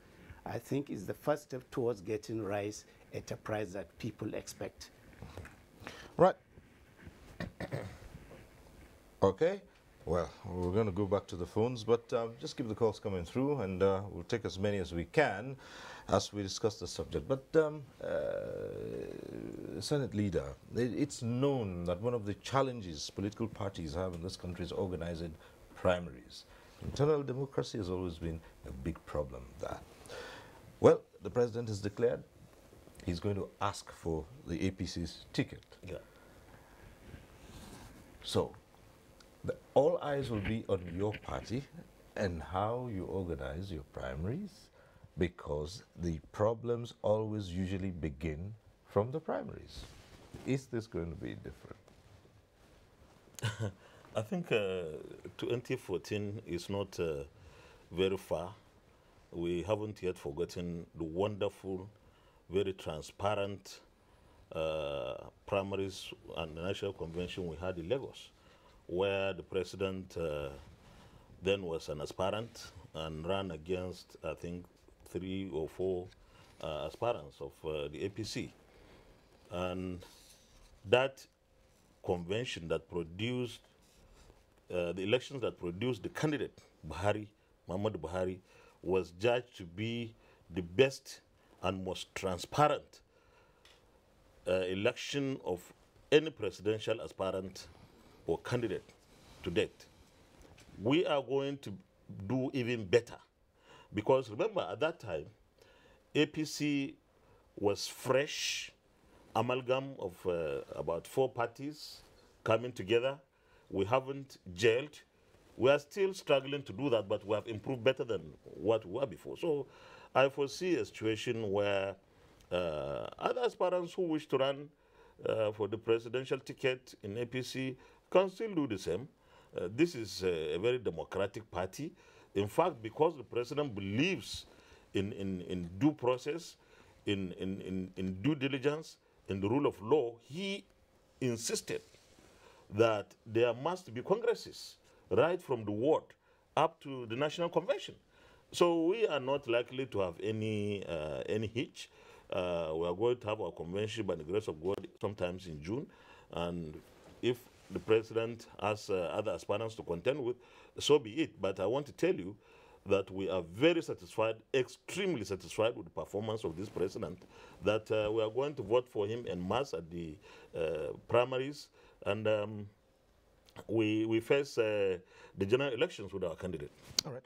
I think is the first step towards getting rice at a price that people expect. Right. Okay. Well, we're going to go back to the phones, but just keep the calls coming through, and we'll take as many as we can as we discuss the subject. But Senate leader, it's known that one of the challenges political parties have in this country is organizing primaries. Internal democracy has always been a big problem there. Well, the president has declared he's going to ask for the APC's ticket. Yeah. So, all eyes will be on your party and how you organize your primaries, because the problems always usually begin from the primaries. Is this going to be different? I think 2014 is not very far. We haven't yet forgotten the wonderful, very transparent primaries and the national convention we had in Lagos, where the president then was an aspirant and ran against, I think, 3 or 4 aspirants of the APC. And that convention that produced, the elections that produced the candidate, Buhari, Muhammadu Buhari, was judged to be the best and most transparent election of any presidential aspirant or candidate to date. We are going to do even better, because remember, at that time, APC was fresh amalgam of about 4 parties coming together. We haven't gelled. We are still struggling to do that, but we have improved better than what we were before. So I foresee a situation where other aspirants who wish to run for the presidential ticket in APC can still do the same. This is a very democratic party. In fact, because the president believes in due process, in due diligence, in the rule of law, he insisted that there must be congresses right from the ward up to the national convention. So we are not likely to have any hitch. We are going to have our convention by the grace of God sometimes in June, and if the president has other aspirants to contend with, so be it. But I want to tell you that we are very satisfied, extremely satisfied with the performance of this president, that we are going to vote for him en masse at the primaries, and we face the general elections with our candidate. All right.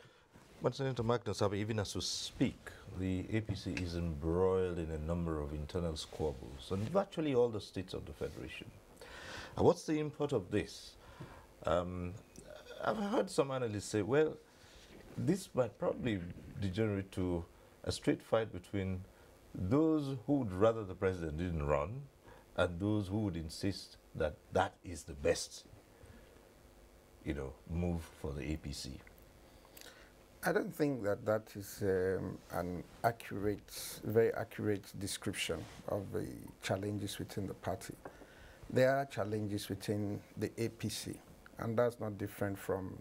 But Senator Magnus Abe, even as we speak, the APC is embroiled in a number of internal squabbles in virtually all the states of the Federation. What's the import of this? I've heard some analysts say, well, this might probably degenerate to a straight fight between those who would rather the president didn't run and those who would insist that that is the best, move for the APC. I don't think that that is an accurate, very accurate description of the challenges within the party. There are challenges within the APC, and that's not different from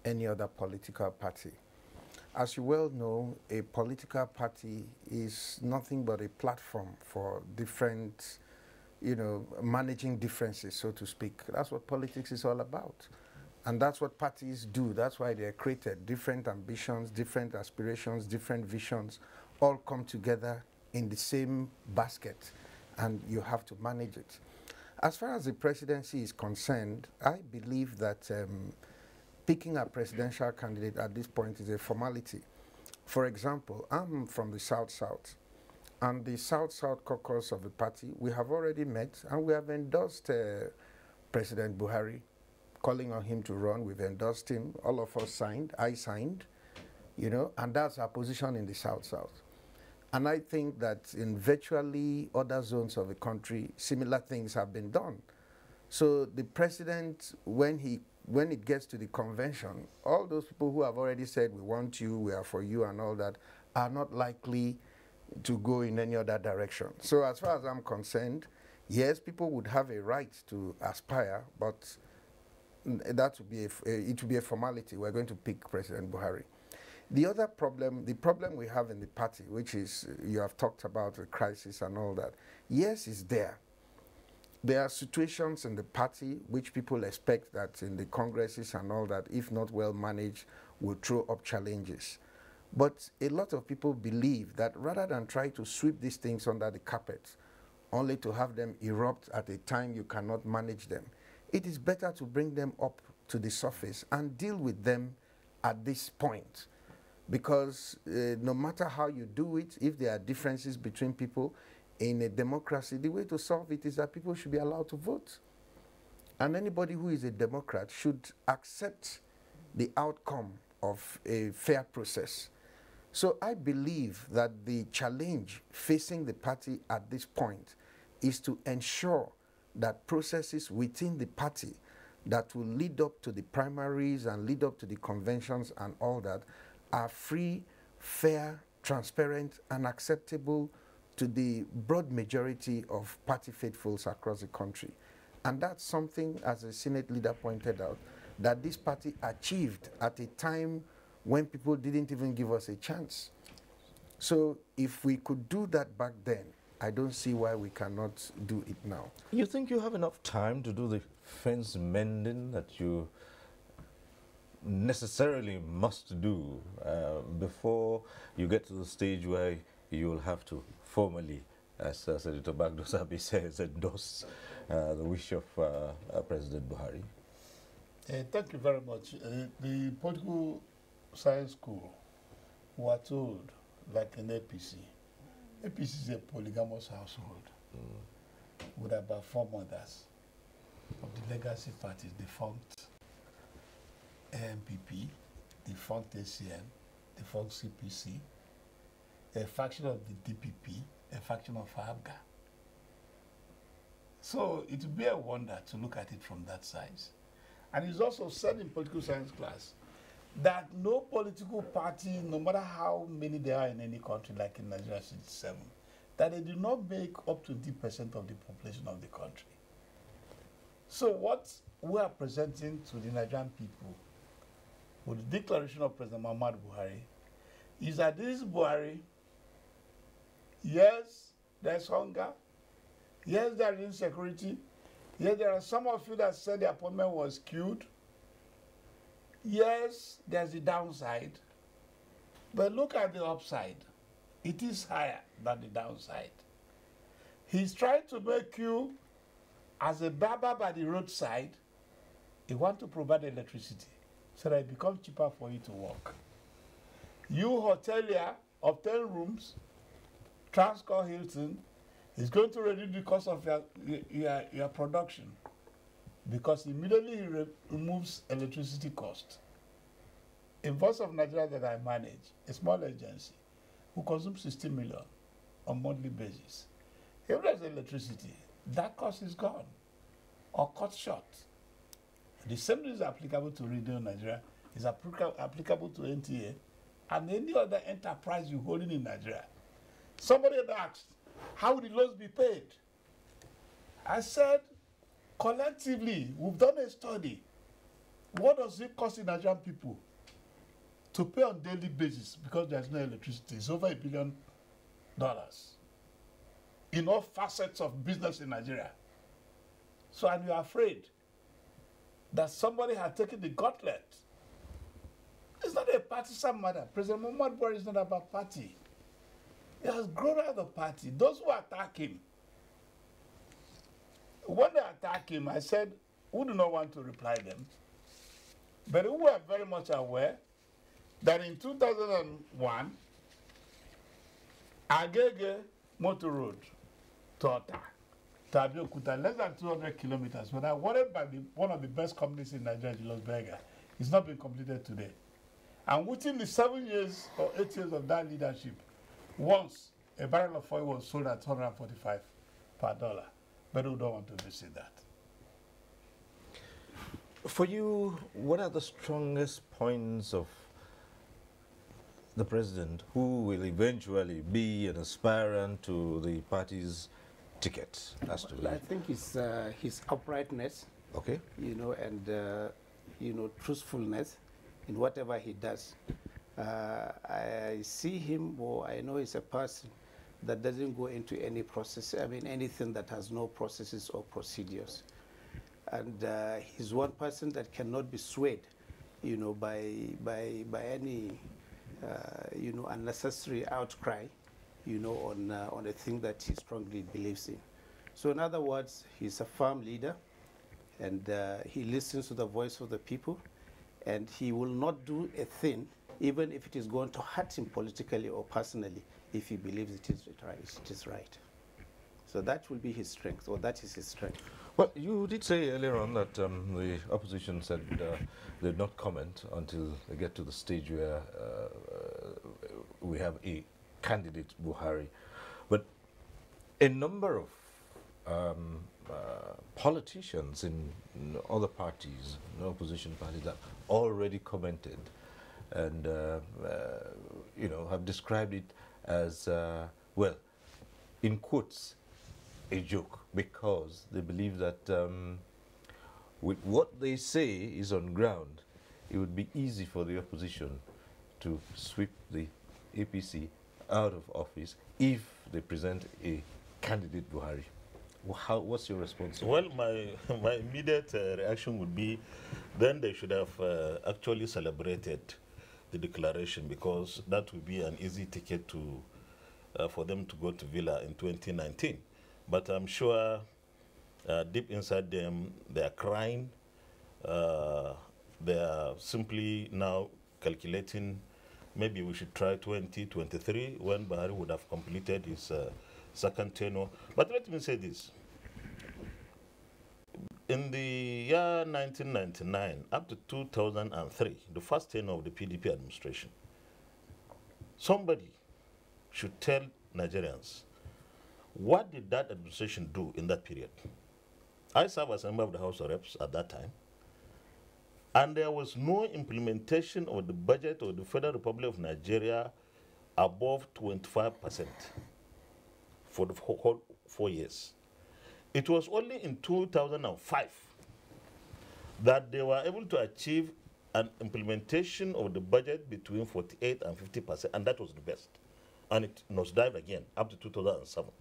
any other political party. As you well know, a political party is nothing but a platform for different, managing differences, so to speak. That's what politics is all about. And that's what parties do. That's why they're created. Different ambitions, different aspirations, different visions all come together in the same basket, and you have to manage it. As far as the presidency is concerned, I believe that picking a presidential candidate at this point is a formality. For example, I'm from the South-South, and the South-South caucus of the party, we have already met, and we have endorsed President Buhari, calling on him to run. We've endorsed him. All of us signed. I signed, and that's our position in the South-South. And I think that in virtually other zones of the country, similar things have been done. So the president, when it gets to the convention, all those people who have already said, we want you, we are for you, and all that, are not likely to go in any other direction. So as far as I'm concerned, yes, people would have a right to aspire, but that would be it would be a formality. We're going to pick President Buhari. The other problem, the problem we have in the party, which is, you have talked about the crisis and all that, yes, it's there. There are situations in the party which people expect that in the congresses and all that, if not well managed, will throw up challenges. But a lot of people believe that rather than try to sweep these things under the carpet, only to have them erupt at a time you cannot manage them, it is better to bring them up to the surface and deal with them at this point. Because no matter how you do it, if there are differences between people in a democracy, the way to solve it is that people should be allowed to vote. And anybody who is a Democrat should accept the outcome of a fair process. So I believe that the challenge facing the party at this point is to ensure that processes within the party that will lead up to the primaries and lead up to the conventions and all that are free, fair, transparent, and acceptable to the broad majority of party faithfuls across the country. And that's something, as the Senate leader pointed out, that this party achieved at a time when people didn't even give us a chance. So if we could do that back then, I don't see why we cannot do it now. You think you have enough time to do the fence mending that you necessarily must do before you get to the stage where you will have to formally, as Senator Magnus Abe says, endorse the wish of President Buhari? Thank you very much. The political science school were told, like in APC, APC is a polygamous household with about 4 mothers of the legacy parties, defunct AMPP, defunct ACN, defunct CPC, a faction of the DPP, a faction of ABGA. So it would be a wonder to look at it from that size. And it's also said in political science class that no political party, no matter how many there are in any country, like in Nigeria 67, that they do not make up to 20% of the population of the country. So what we are presenting to the Nigerian people with the declaration of President Muhammadu Buhari is that this Buhari, yes, there's hunger, yes, there is insecurity, yes, there are some of you that said the appointment was skewed, yes, there's the downside, but look at the upside. It is higher than the downside. He's trying to make you, as a barber by the roadside, he wants to provide electricity so that it becomes cheaper for you to work. You hotelier of 10 rooms, Transcorp Hilton, is going to reduce the cost of your production because immediately he removes electricity cost. In Voice of Nigeria that I manage, a small agency who consumes 60 million on a monthly basis, if there's electricity, that cost is gone or cut short. The same is applicable to Radio Nigeria, is applicable to NTA, and any other enterprise you're holding in Nigeria. Somebody had asked, how will the loans be paid? I said, collectively, we've done a study. What does it cost the Nigerian people to pay on a daily basis because there's no electricity? It's over $1 billion in all facets of business in Nigeria. So, and you're afraid that somebody has taken the gauntlet. It's not a partisan matter. President Muhammad Buhari is not about party. He has grown out of the party. Those who attack him, when they attack him, I said, we do not want to reply them. But we were very much aware that in 2001, Agege Motor Road, Tota, Tabiokuta, less than 200 kilometers, when awarded by one of the best companies in Nigeria, Julius Berger, it's not been completed today. And within the 7 years or 8 years of that leadership, once a barrel of oil was sold at 145 per dollar. But we don't want to visit that. For you, what are the strongest points of the president who will eventually be an aspirant to the party's ticket? Well, I think it's his uprightness, okay, and truthfulness in whatever he does. I see him, or I know he's a person that doesn't go into any process. I mean, anything that has no processes or procedures. And he's one person that cannot be swayed, by any, unnecessary outcry, on a thing that he strongly believes in. So in other words, he's a firm leader, and he listens to the voice of the people, and he will not do a thing, even if it is going to hurt him politically or personally, if he believes it is right. So that will be his strength, or that is his strength. Well, you did say earlier on that the opposition said they would not comment until they get to the stage where we have a candidate, Buhari. But a number of politicians in other parties, opposition parties, have already commented and have described it as, well, in quotes, a joke, because they believe that with what they say is on ground, it would be easy for the opposition to sweep the APC out of office if they present a candidate, Buhari. What's your response? Well, my immediate reaction would be, then they should have actually celebrated the declaration, because that would be an easy ticket to for them to go to Villa in 2019. But I'm sure deep inside them, they are crying. They are simply now calculating, maybe we should try 2023 when Buhari would have completed his second tenure. But let me say this. In the year 1999 up to 2003, the first tenure of the PDP administration, somebody should tell Nigerians, what did that administration do in that period? I served as a member of the House of Reps at that time, and there was no implementation of the budget of the Federal Republic of Nigeria above 25% for the whole 4 years. It was only in 2005 that they were able to achieve an implementation of the budget between 48 and 50%, and that was the best. And it nosedived again up to 2007.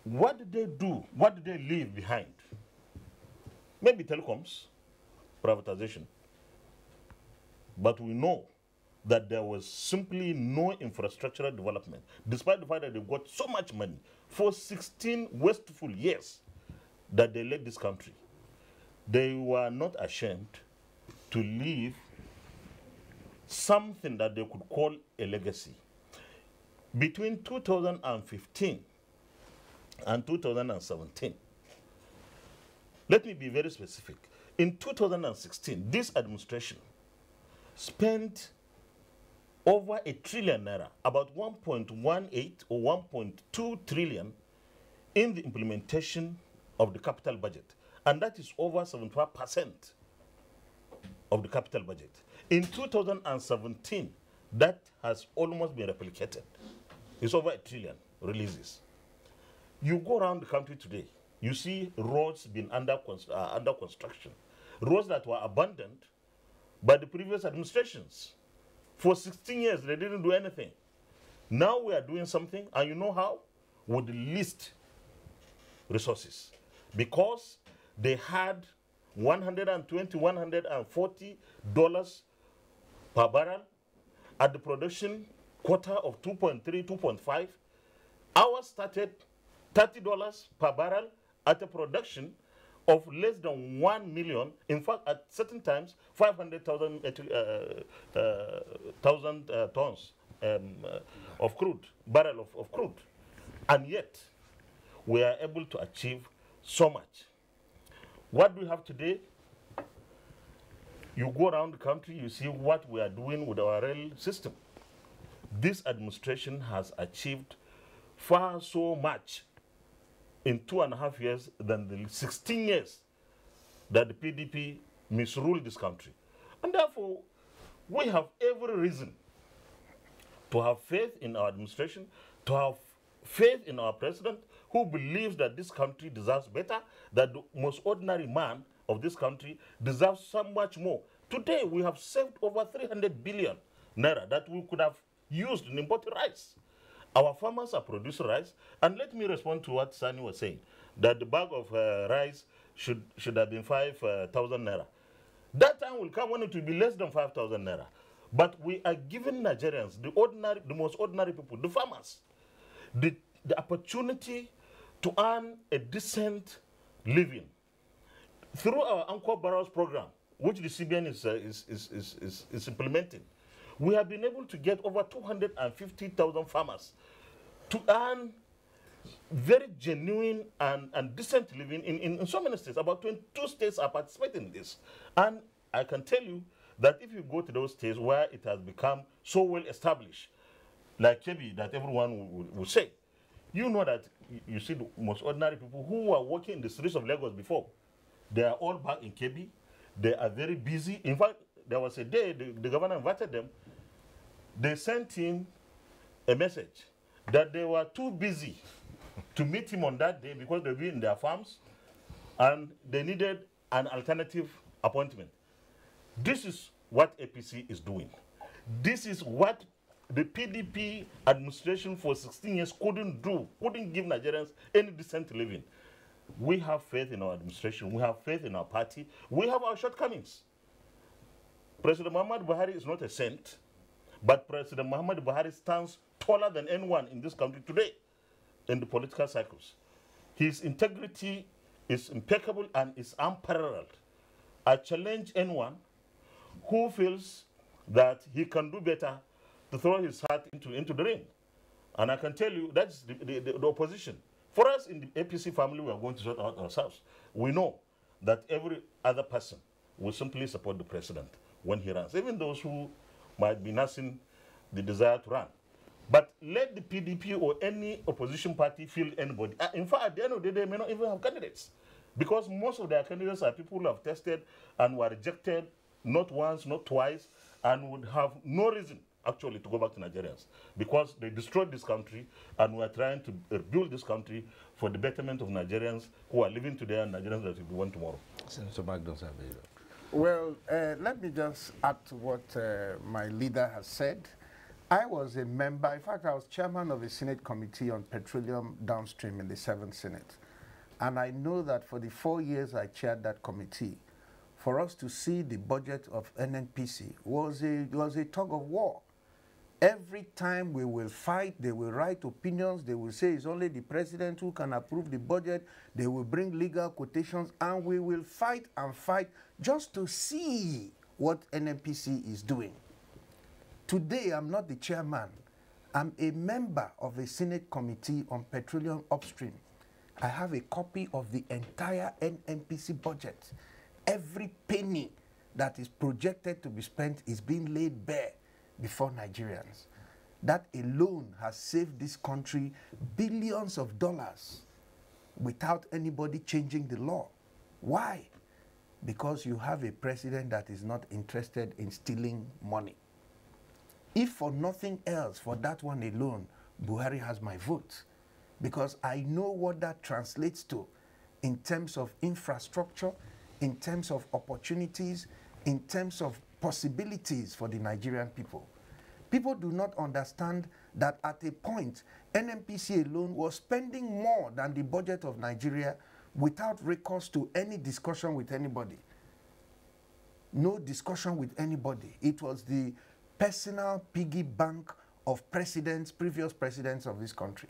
What did they do? What did they leave behind? Maybe telecoms, privatization. But we know that there was simply no infrastructural development, despite the fact that they got so much money for 16 wasteful years that they led this country. They were not ashamed to leave something that they could call a legacy. Between 2015 and 2017, let me be very specific. In 2016, this administration spent over $1 trillion naira, about 1.18 or 1.2 trillion in the implementation of the capital budget. And that is over 75% of the capital budget. In 2017, that has almost been replicated. It's over 1 trillion releases. You go around the country today, you see roads being under construction. Roads that were abandoned by the previous administrations. For 16 years, they didn't do anything. Now we are doing something, and you know how? With the least resources. Because they had $120, $140 per barrel at the production quota of 2.3, 2.5. Ours started $30 per barrel at a production of less than 1 million. In fact, at certain times, 500,000 tons of crude, barrel of crude. And yet, we are able to achieve so much. What do we have today? You go around the country, you see what we are doing with our rail system. This administration has achieved far so much in 2.5 years than the 16 years that the PDP misruled this country. And therefore, we have every reason to have faith in our administration, to have faith in our president, who believes that this country deserves better, that the most ordinary man of this country deserves so much more. Today, we have saved over 300 billion naira that we could have used in imported rice. Our farmers are producing rice, and let me respond to what Sani was saying, that the bag of rice should have been 5,000 naira. That time will come when it will be less than 5,000 naira. But we are giving Nigerians, the most ordinary people, the farmers, the opportunity to earn a decent living through our Anchor Barrels program, which the CBN is implementing. We have been able to get over 250,000 farmers to earn very genuine and decent living in so many states. About 22 states are participating in this. And I can tell you that if you go to those states where it has become so well established, like Kebi, that everyone will say, you know that you see the most ordinary people who were working in the streets of Lagos before, they are all back in Kebi. They are very busy. In fact, there was a day the governor invited them. They sent him a message that they were too busy to meet him on that day because they were in their farms and they needed an alternative appointment. This is what APC is doing. This is what the PDP administration for 16 years couldn't do, couldn't give Nigerians any decent living. We have faith in our administration. We have faith in our party. We have our shortcomings. President Muhammad Buhari is not a saint, but President Muhammad Buhari stands taller than anyone in this country today in the political cycles. His integrity is impeccable and is unparalleled. I challenge anyone who feels that he can do better to throw his heart into the ring. And I can tell you that's the opposition. For us in the APC family, we are going to sort out ourselves. We know that every other person will simply support the president when he runs, even those who might be nursing the desire to run. But let the PDP or any opposition party field anybody. In fact, at the end of the day, they may not even have candidates. Because most of their candidates are people who have tested and were rejected not once, not twice, and would have no reason actually to go back to Nigerians because they destroyed this country and we are trying to rebuild this country for the betterment of Nigerians who are living today and Nigerians that will be born tomorrow. Senator Magnus Abe. Well, let me just add to what my leader has said. I was a member, in fact, I was chairman of a Senate committee on petroleum downstream in the 7th Senate. And I know that for the 4 years I chaired that committee, for us to see the budget of NNPC was a tug of war. Every time we will fight, they will write opinions, they will say it's only the president who can approve the budget, they will bring legal quotations, and we will fight and fight just to see what NNPC is doing. Today, I'm not the chairman. I'm a member of a Senate committee on petroleum upstream. I have a copy of the entire NNPC budget. Every penny that is projected to be spent is being laid bare before Nigerians. That alone has saved this country billions of dollars without anybody changing the law. Why? because you have a president that is not interested in stealing money. If for nothing else, for that one alone, Buhari has my vote, because I know what that translates to in terms of infrastructure, in terms of opportunities, in terms of possibilities for the Nigerian people. People do not understand that at a point, NNPC alone was spending more than the budget of Nigeria without recourse to any discussion with anybody. No discussion with anybody. It was the personal piggy bank of presidents, previous presidents of this country.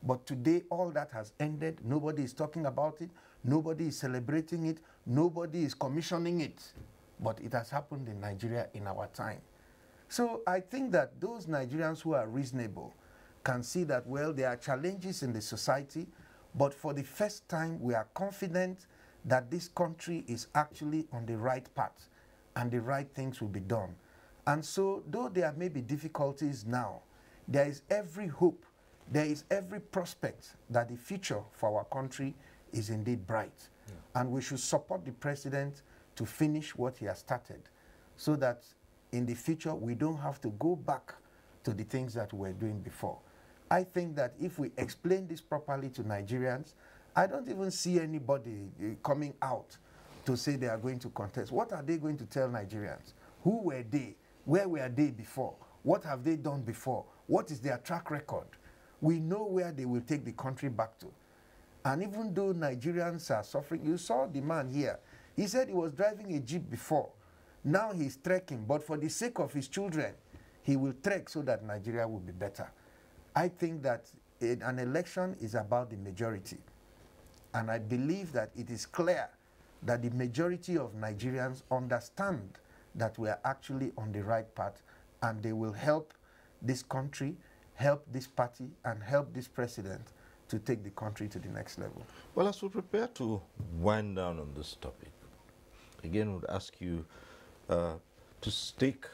But today, all that has ended. Nobody is talking about it. Nobody is celebrating it. Nobody is commissioning it. But it has happened in Nigeria in our time. So I think that those Nigerians who are reasonable can see that, well, there are challenges in the society, but for the first time, we are confident that this country is actually on the right path and the right things will be done. And so, though there may be difficulties now, there is every hope, there is every prospect that the future for our country is indeed bright. Yeah. And we should support the president to finish what he has started, so that in the future we don't have to go back to the things that we were doing before. I think that if we explain this properly to Nigerians, I don't even see anybody coming out to say they are going to contest. What are they going to tell Nigerians? Who were they? Where were they before? What have they done before? What is their track record? We know where they will take the country back to. And even though Nigerians are suffering, you saw the man here. He said he was driving a Jeep before. Now he's trekking, but for the sake of his children, he will trek so that Nigeria will be better. I think that an election is about the majority. And I believe that it is clear that the majority of Nigerians understand that we are actually on the right path, and they will help this country, help this party, and help this president to take the country to the next level. Well, as we prepare to wind down on this topic, again, I would ask you to stake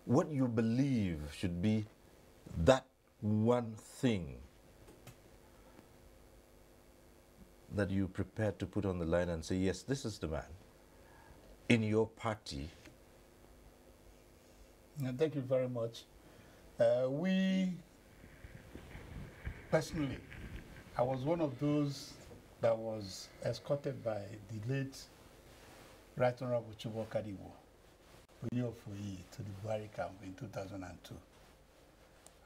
what you believe should be that one thing that you prepared to put on the line and say, yes, this is the man in your party. Thank you very much. Personally, I was one of those that was escorted by the late Right Honorable Chubo Kadiwo to the Buhari camp in 2002.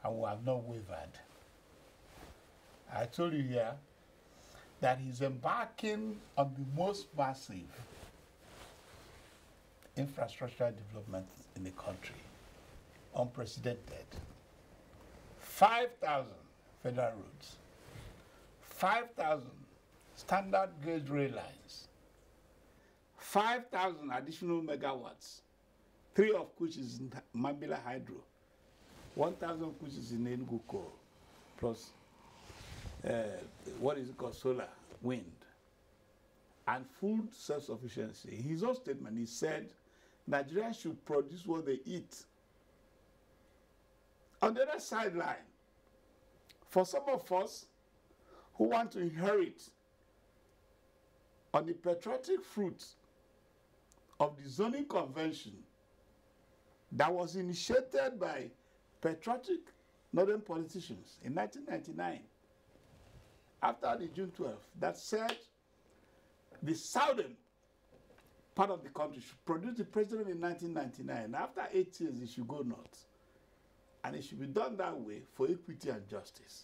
And we have not wavered. I told you here that he's embarking on the most massive infrastructural development in the country, unprecedented. 5,000 federal roads, 5,000 standard gauge rail lines, 5,000 additional megawatts, 3 of which is in Mambila Hydro, 1,000 of which is in Enugu Coal, plus what is it called, solar, wind, and food self-sufficiency. In his own statement, he said Nigeria should produce what they eat. On the other sideline, for some of us who want to inherit on the patriotic fruit of the zoning convention that was initiated by patriotic northern politicians in 1999, after the June 12th, that said the southern part of the country should produce the president in 1999. After 8 years, it should go north. And it should be done that way for equity and justice.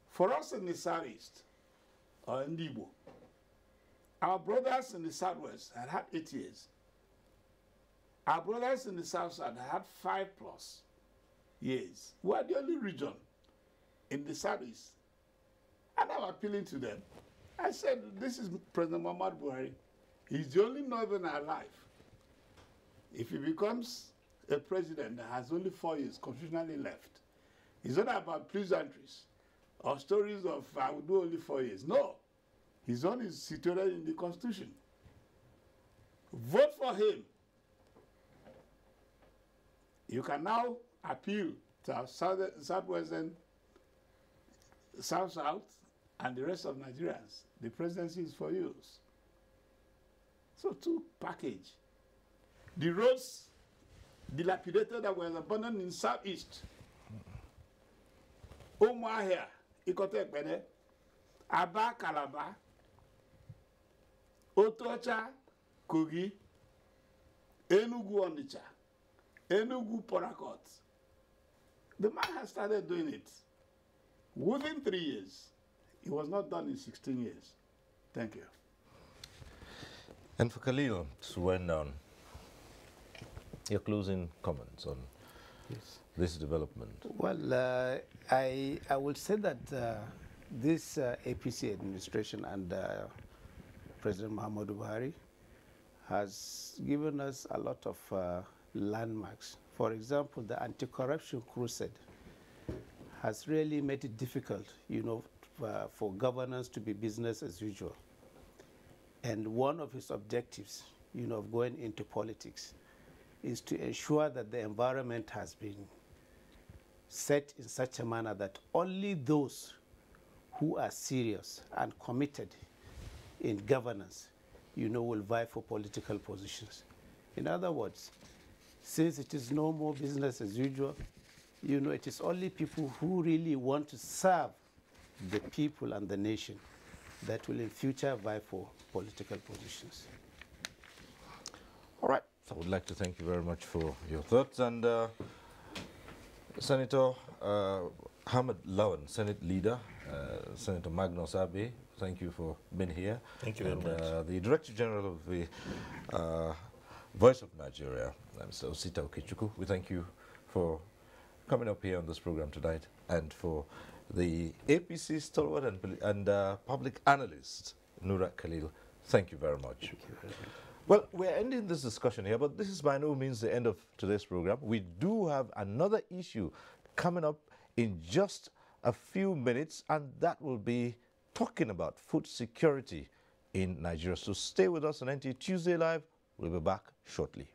For us in the southeast, or in Igbo, our brothers in the southwest had 8 years. Our brothers in the south side had 5+ years. We are the only region in the southeast. And I'm appealing to them. I said, this is President Muhammadu Buhari. He's the only northerner alive. If he becomes a president that has only 4 years constitutionally left, it's not about pleasantries or stories of I will do only 4 years. No. His own is situated in the Constitution. Vote for him. You can now appeal to our southwestern, south-south, and the rest of Nigerians, the presidency is for you. So two package. The roads dilapidated that were abandoned in Southeast. Umuahia, Ikotekpede, Aba, Calabar, Otocha, Kogi, Enugu, Onitsha, Enugu, Port Harcourt. The man has started doing it. Within 3 years. It was not done in 16 years. Thank you. And for Khalil to wind down, your closing comments on this development. Well, I will say that this APC administration and President Muhammadu Buhari has given us a lot of landmarks. For example, the anti-corruption crusade has really made it difficult, for governance to be business as usual. And one of his objectives, of going into politics is to ensure that the environment has been set in such a manner that only those who are serious and committed in governance, will vie for political positions. In other words, since it is no more business as usual, it is only people who really want to serve the people and the nation that will in future vie for political positions. All right. So I would like to thank you very much for your thoughts. And Senator Hamid Lawan, Senate Leader, Senator Magnus Abe, thank you for being here. Thank you very much. The Director General of the Voice of Nigeria, Mr. Osita Okechukwu, we thank you for coming up here on this program tonight, and for the APC stalwart and public analyst, Nura Khalil, thank you very much. Thank you very much. Well, we're ending this discussion here, but this is by no means the end of today's program. We do have another issue coming up in just a few minutes, and that will be talking about food security in Nigeria. So stay with us on NT Tuesday Live. We'll be back shortly.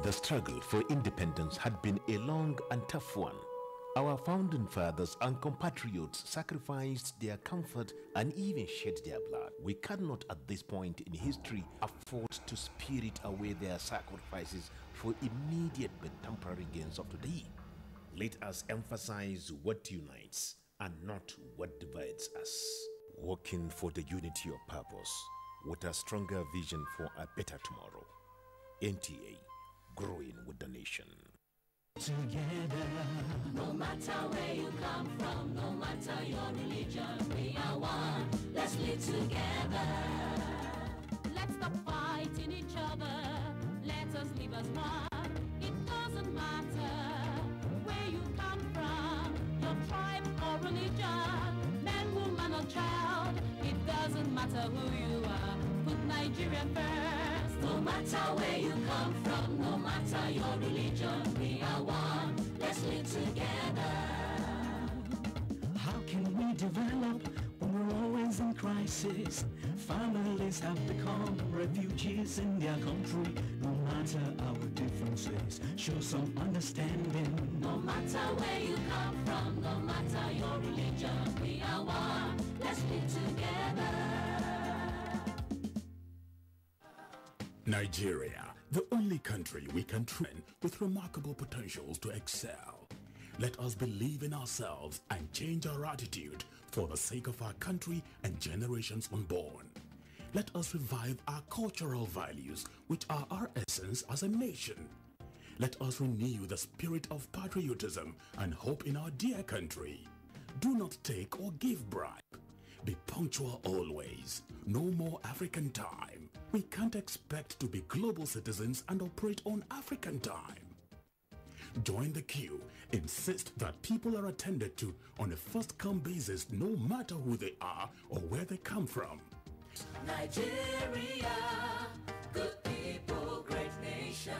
The struggle for independence had been a long and tough one. Our founding fathers and compatriots sacrificed their comfort and even shed their blood. We cannot at this point in history afford to spirit away their sacrifices for immediate but temporary gains of today. Let us emphasize what unites and not what divides us. Working for the unity of purpose with a stronger vision for a better tomorrow. NTA, growing with the nation. Together, no matter where you come from, no matter your religion, we are one. Let's live together. Let's stop fighting each other. Let us live as one. It doesn't matter where you come from, your tribe or religion, man, woman or child. It doesn't matter who you are. Put Nigeria first. No matter where you come from, no matter your religion, we are one. Let's live together. How can we develop when we're always in crisis? Families have become refugees in their country. No matter our differences, show some understanding. No matter where you come from, no matter your religion, we are one. Let's live together. Nigeria, the only country we can train with remarkable potentials to excel. Let us believe in ourselves and change our attitude for the sake of our country and generations unborn. Let us revive our cultural values, which are our essence as a nation. Let us renew the spirit of patriotism and hope in our dear country. Do not take or give bribe. Be punctual always. No more African time. We can't expect to be global citizens and operate on African time. Join the queue. Insist that people are attended to on a first-come basis, no matter who they are or where they come from. Nigeria, good people, great nation.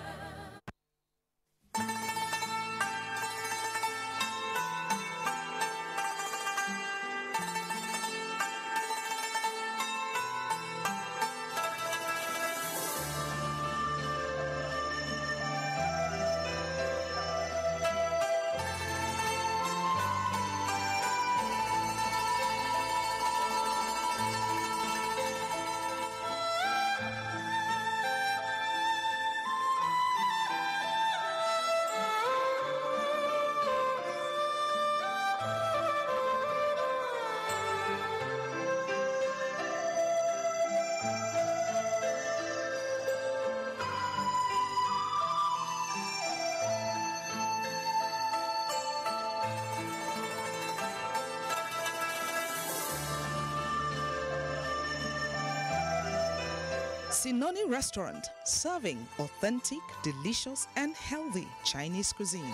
Sinoni Restaurant, serving authentic, delicious, and healthy Chinese cuisine.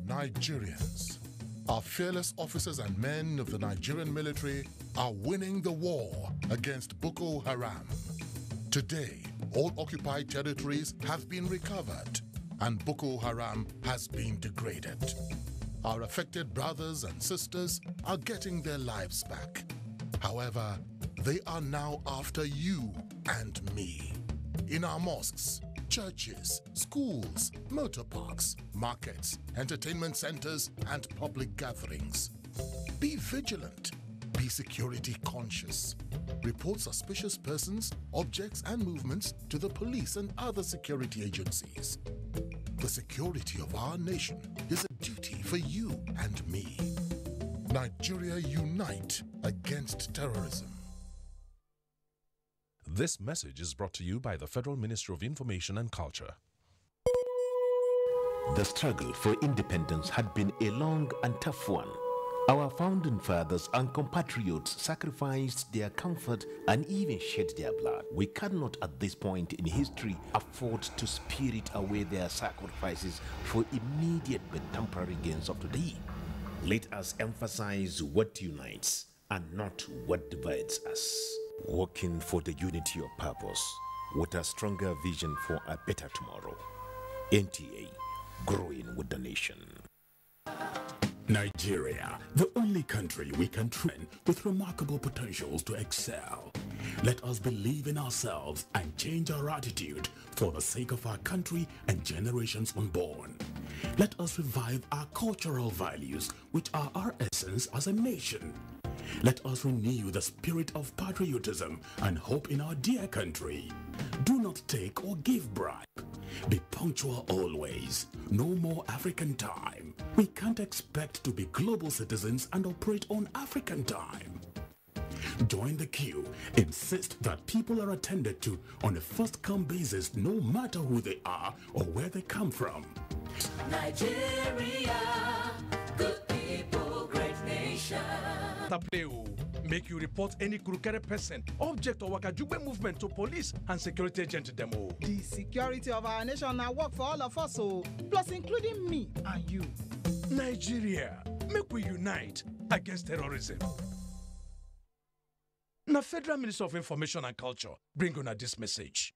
Nigerians, our fearless officers and men of the Nigerian military are winning the war against Boko Haram. Today, all occupied territories have been recovered and Boko Haram has been degraded. Our affected brothers and sisters are getting their lives back. However, they are now after you and me. In our mosques, churches, schools, motor parks, markets, entertainment centers, and public gatherings. Be vigilant. Be security conscious. Report suspicious persons, objects, and movements to the police and other security agencies. The security of our nation is a duty for you and me. Nigeria, unite against terrorism. This message is brought to you by the Federal Ministry of Information and Culture. The struggle for independence had been a long and tough one. Our founding fathers and compatriots sacrificed their comfort and even shed their blood. We cannot at this point in history afford to spirit away their sacrifices for immediate but temporary gains of today. Let us emphasize what unites and not what divides us. Working for the unity of purpose with a stronger vision for a better tomorrow. NTA, growing with the nation. Nigeria, the only country we can train with remarkable potentials to excel. Let us believe in ourselves and change our attitude for the sake of our country and generations unborn. Let us revive our cultural values, which are our essence as a nation. Let us renew the spirit of patriotism and hope in our dear country. Do not take or give bribe. Be punctual always. No more African time. We can't expect to be global citizens and operate on African time. Join the queue. Insist that people are attended to on a first-come basis, no matter who they are or where they come from. Nigeria, good people, great nation. Make you report any crooked person, object, or wakajube movement to police and security agent demo. The security of our nation now work for all of us, plus including me and you. Nigeria, make we unite against terrorism. Now, Federal Ministry of Information and Culture bring on this message.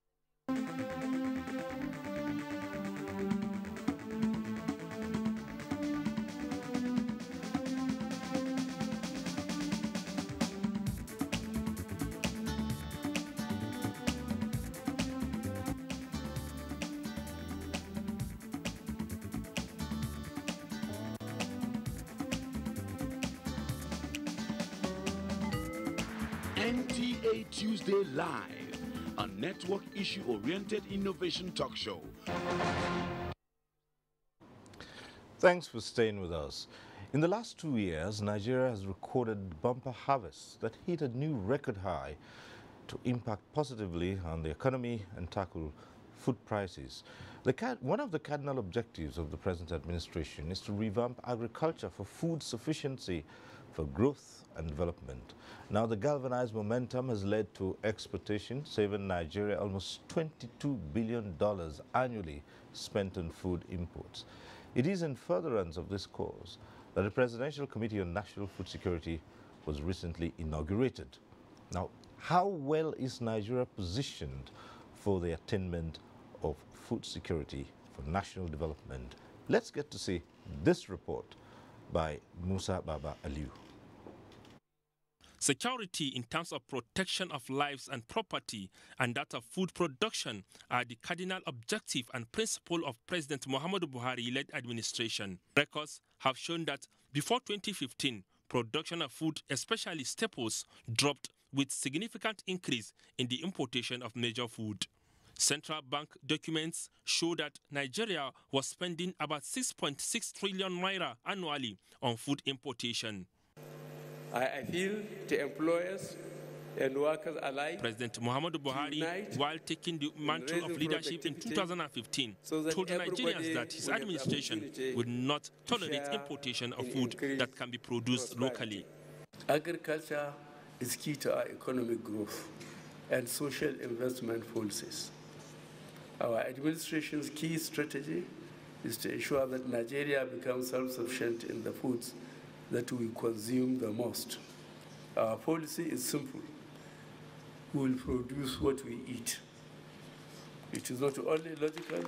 NTA Tuesday Live, a network issue-oriented innovation talk show. Thanks for staying with us. In the last 2 years, Nigeria has recorded bumper harvests that hit a new record high to impact positively on the economy and tackle food prices. One of the cardinal objectives of the present administration is to revamp agriculture for food sufficiency, for growth and development. Now, the galvanized momentum has led to exportation, saving Nigeria almost $22 billion annually spent on food imports. It is in furtherance of this cause that the Presidential Committee on National Food Security was recently inaugurated. Now, how well is Nigeria positioned for the attainment of food security for national development? Let's get to see this report by Musa Baba Aliu. Security in terms of protection of lives and property and that of food production are the cardinal objective and principle of President Muhammadu Buhari-led administration. Records have shown that before 2015, production of food, especially staples, dropped with significant increase in the importation of major food. Central Bank documents show that Nigeria was spending about 6.6 trillion naira annually on food importation. I feel to employers and workers alike, President Muhammadu Buhari, while taking the mantle of leadership in 2015, told Nigerians that his administration would not tolerate importation of food that can be produced locally. Agriculture is key to our economic growth and social investment policies. Our administration's key strategy is to ensure that Nigeria becomes self-sufficient in the foods that we consume the most. Our policy is simple. We will produce what we eat. It is not only logical,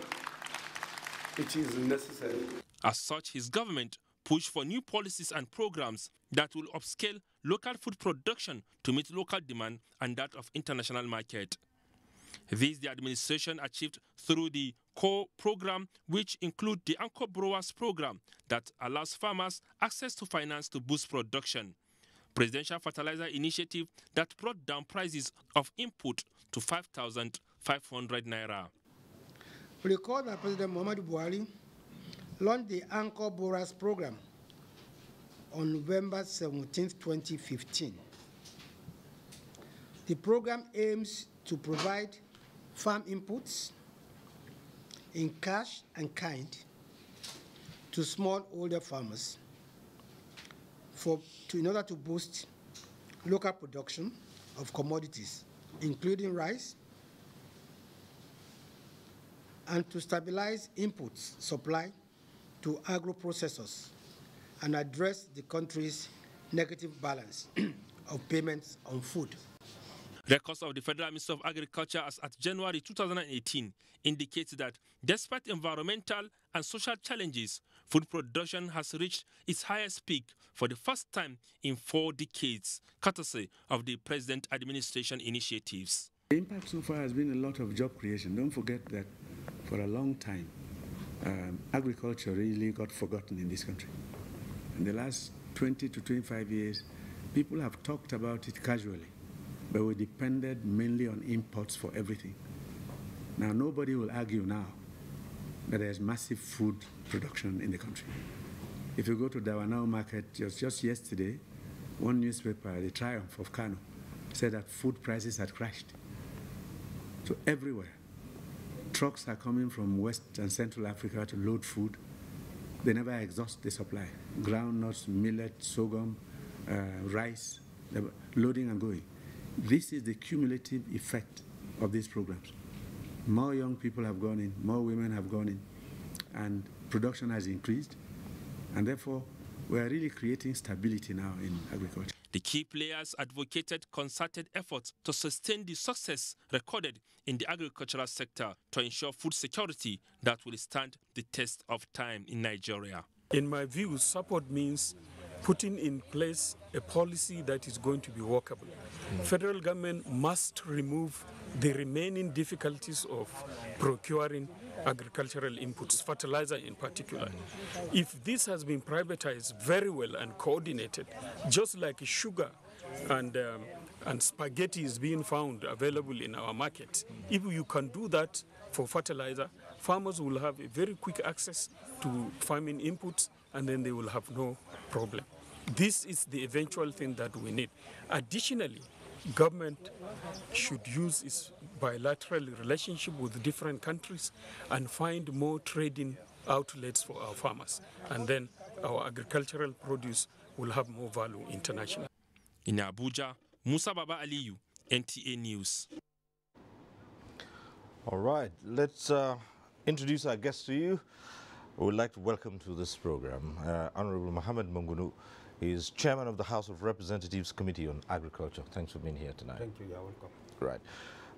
it is necessary. As such, his government pushed for new policies and programs that will upscale local food production to meet local demand and that of international market. This the administration achieved through the core program, which include the Anchor Brewers program that allows farmers access to finance to boost production. Presidential fertilizer initiative that brought down prices of input to 5,500 naira. Recall that President Muhammadu Buhari launched the Anchor Brewers program on November 17, 2015. The program aims to provide farm inputs in cash and kind to smallholder farmers in order to boost local production of commodities, including rice, and to stabilize inputs supply to agro-processors and address the country's negative balance of payments on food. Records of the Federal Ministry of Agriculture as at January 2018 indicates that despite environmental and social challenges, food production has reached its highest peak for the first time in 4 decades, courtesy of the President administration initiatives. The impact so far has been a lot of job creation. Don't forget that for a long time, agriculture really got forgotten in this country. In the last 20 to 25 years, people have talked about it casually, but we depended mainly on imports for everything. Now, nobody will argue now that there's massive food production in the country. If you go to Dawanau market, just yesterday, one newspaper, the Triumph of Kano, said that food prices had crashed. So everywhere, trucks are coming from West and Central Africa to load food. They never exhaust the supply. Groundnuts, millet, sorghum, rice, loading and going. This is the cumulative effect of these programs. More young people have gone in, more women have gone in, and production has increased. And therefore, we are really creating stability now in agriculture. The key players advocated concerted efforts to sustain the success recorded in the agricultural sector to ensure food security that will stand the test of time in Nigeria. In my view, support means putting in place a policy that is going to be workable. Federal government must remove the remaining difficulties of procuring agricultural inputs, fertilizer in particular. If this has been privatized very well and coordinated, just like sugar and spaghetti is being found available in our market, if you can do that for fertilizer, farmers will have a very quick access to farming inputs, and then they will have no problem. This is the eventual thing that we need. Additionally, government should use its bilateral relationship with different countries and find more trading outlets for our farmers. And then our agricultural produce will have more value internationally. In Abuja, Musa Baba Aliyu, NTA News. All right, let's introduce our guest to you. We would like to welcome to this program Honorable Mohammed Mungunu. He is chairman of the House of Representatives Committee on Agriculture. Thanks for being here tonight. Thank you. You're welcome. Right.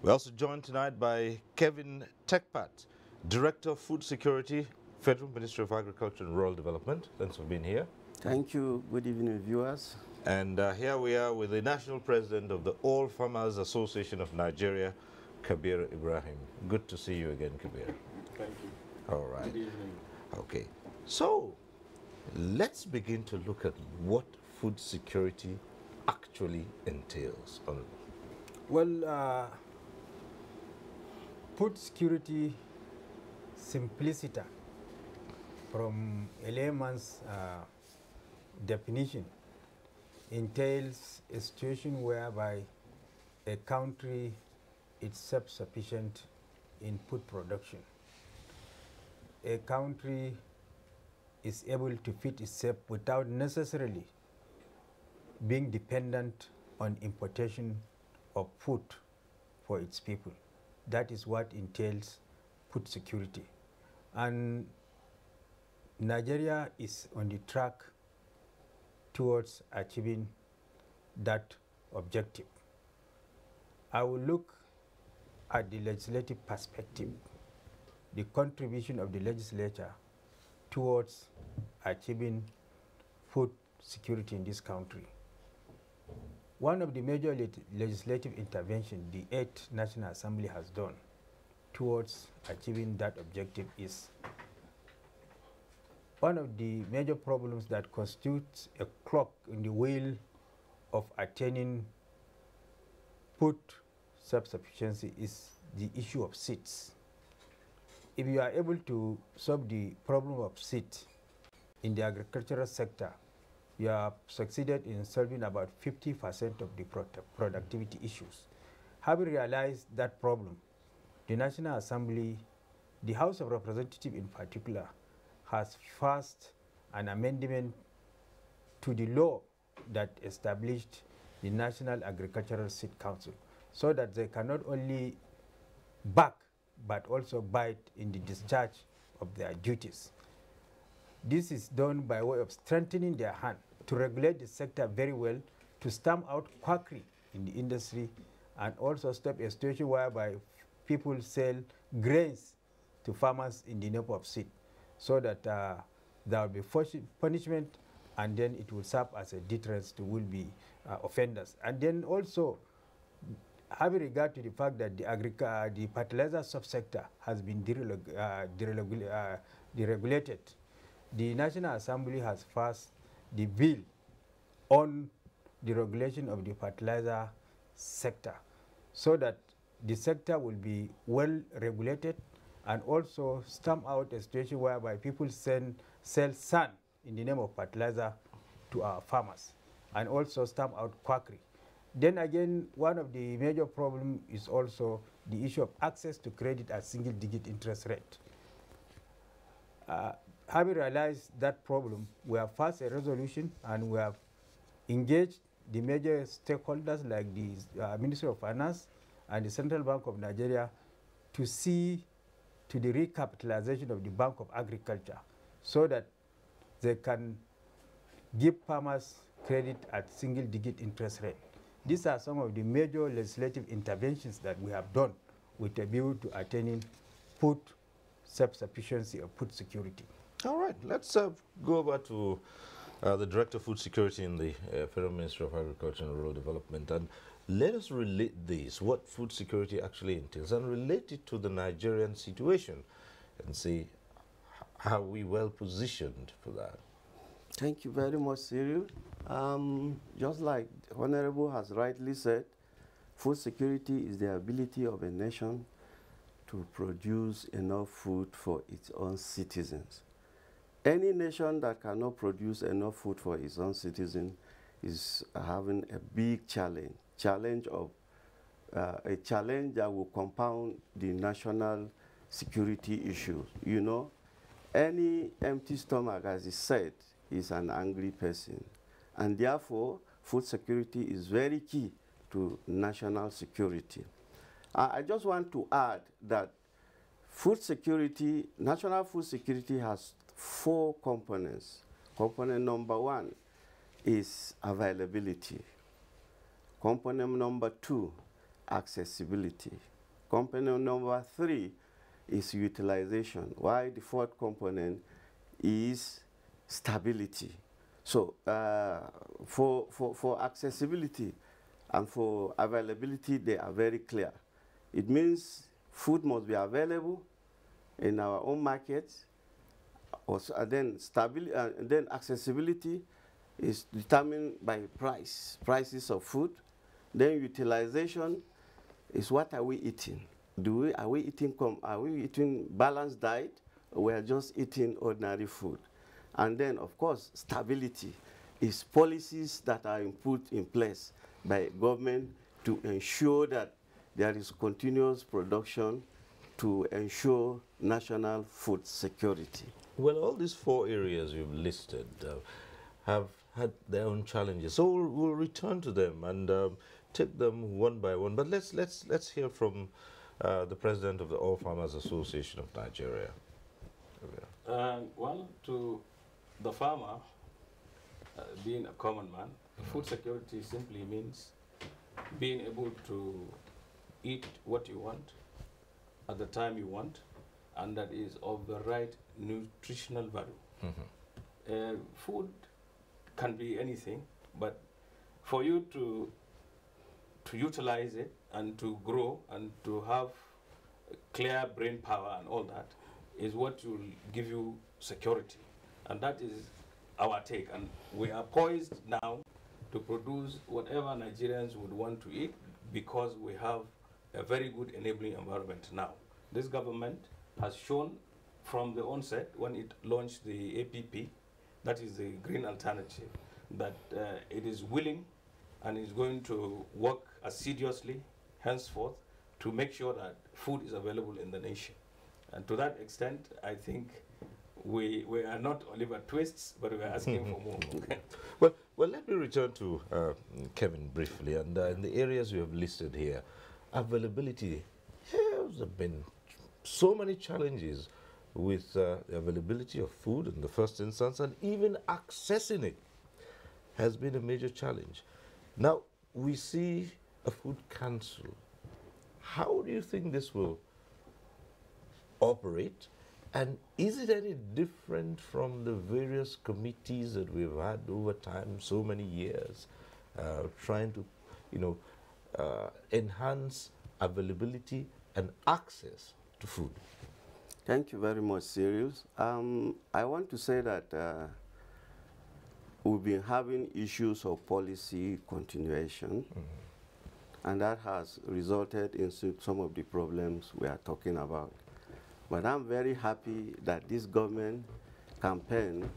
We're also joined tonight by Kevin Tekpat, Director of Food Security, Federal Ministry of Agriculture and Rural Development. Thanks for being here. Thank you. Good evening, viewers. And here we are with the National President of the All Farmers Association of Nigeria, Kabir Ibrahim. Good to see you again, Kabir. Thank you. All right. Good evening. Okay. So, let's begin to look at what food security actually entails. Well, food security simpliciter, from a layman's definition, entails a situation whereby a country is self-sufficient in food production. A country is able to feed itself without necessarily being dependent on importation of food for its people. That is what entails food security. And Nigeria is on the track towards achieving that objective. I will look at the legislative perspective, the contribution of the legislature towards achieving food security in this country. One of the major legislative interventions the 8th National Assembly has done towards achieving that objective is one of the major problems that constitutes a clog in the wheel of attaining food self-sufficiency is the issue of seeds. If you are able to solve the problem of seeds in the agricultural sector, you have succeeded in solving about 50% of the productivity issues. Having realized that problem, the National Assembly, the House of Representatives in particular, has passed an amendment to the law that established the National Agricultural Seed Council, so that they can not only back but also bite in the discharge of their duties. This is done by way of strengthening their hand to regulate the sector very well, to stamp out quackery in the industry, and also stop a situation whereby people sell grains to farmers in the name of seed, so that there will be punishment, and then it will serve as a deterrence to will-be offenders. And then also, having regard to the fact that the fertilizer subsector has been deregulated, the National Assembly has passed the bill on the regulation of the fertilizer sector, so that the sector will be well regulated, and also stamp out a situation whereby people sell sand in the name of fertilizer to our farmers, and also stamp out quackery. Then again, one of the major problems is also the issue of access to credit at single-digit interest rate. Having realized that problem, we have passed a resolution, and we have engaged the major stakeholders like the Ministry of Finance and the Central Bank of Nigeria to see to the recapitalization of the Bank of Agriculture, so that they can give farmers credit at single-digit interest rate. These are some of the major legislative interventions that we have done with a view to attaining food self-sufficiency or food security. All right, let's go over to the Director of Food Security in the Federal Ministry of Agriculture and Rural Development, and let us relate this, what food security actually entails, and relate it to the Nigerian situation, and see how we well positioned for that. Thank you very much, Cyril. Just like the Honorable has rightly said, food security is the ability of a nation to produce enough food for its own citizens. Any nation that cannot produce enough food for its own citizens is having a big challenge a challenge that will compound the national security issues. You know, any empty stomach, as is said, is an angry person. And therefore, food security is very key to national security. I just want to add that food security, national food security has 4 components. Component number 1 is availability. Component number 2, accessibility. Component number 3 is utilization, while the 4th component is stability. So for accessibility and for availability, they are very clear. It means food must be available in our own markets. Also, and then accessibility is determined by prices of food. Then utilization is what are we eating? Are we eating balanced diet, or we are just eating ordinary food? And then, of course, stability is policies that are put in place by government to ensure that there is continuous production to ensure national food security. Well, all these 4 areas you've listed have had their own challenges. So we'll return to them and take them one by one. But let's hear from the president of the All Farmers Association of Nigeria. Well, to the farmer, being a common man, food security simply means being able to eat what you want at the time you want, and that is of the right nutritional value. Food can be anything, but for you to utilize it and to grow and to have clear brain power and all that is what will give you security. And that is our take. And we are poised now to produce whatever Nigerians would want to eat because we have a very good enabling environment now. This government has shown from the onset when it launched the APP, that is the Green Alternative, that it is willing and is going to work assiduously henceforth to make sure that food is available in the nation. And to that extent, I think we are not Oliver Twists, but we are asking for more. Well, let me return to Kevin briefly. And in the areas you have listed here, availability, there have been so many challenges with the availability of food in the first instance, and even accessing it has been a major challenge. Now, we see a food council. How do you think this will operate? And is it any different from the various committees that we've had over time, so many years, trying to, enhance availability and access to food? Thank you very much, Sirius. I want to say that we've been having issues of policy continuation, and that has resulted in some of the problems we are talking about. But I'm very happy that this government campaign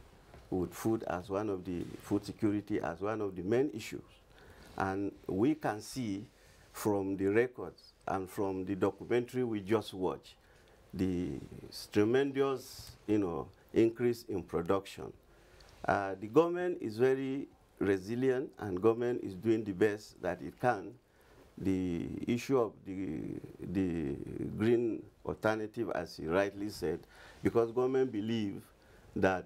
with food as one of the food security as one of the main issues. And we can see from the records and from the documentary we just watched, the tremendous, increase in production. The government is very resilient, and government is doing the best that it can. The issue of the green alternative, as he rightly said, because government believe that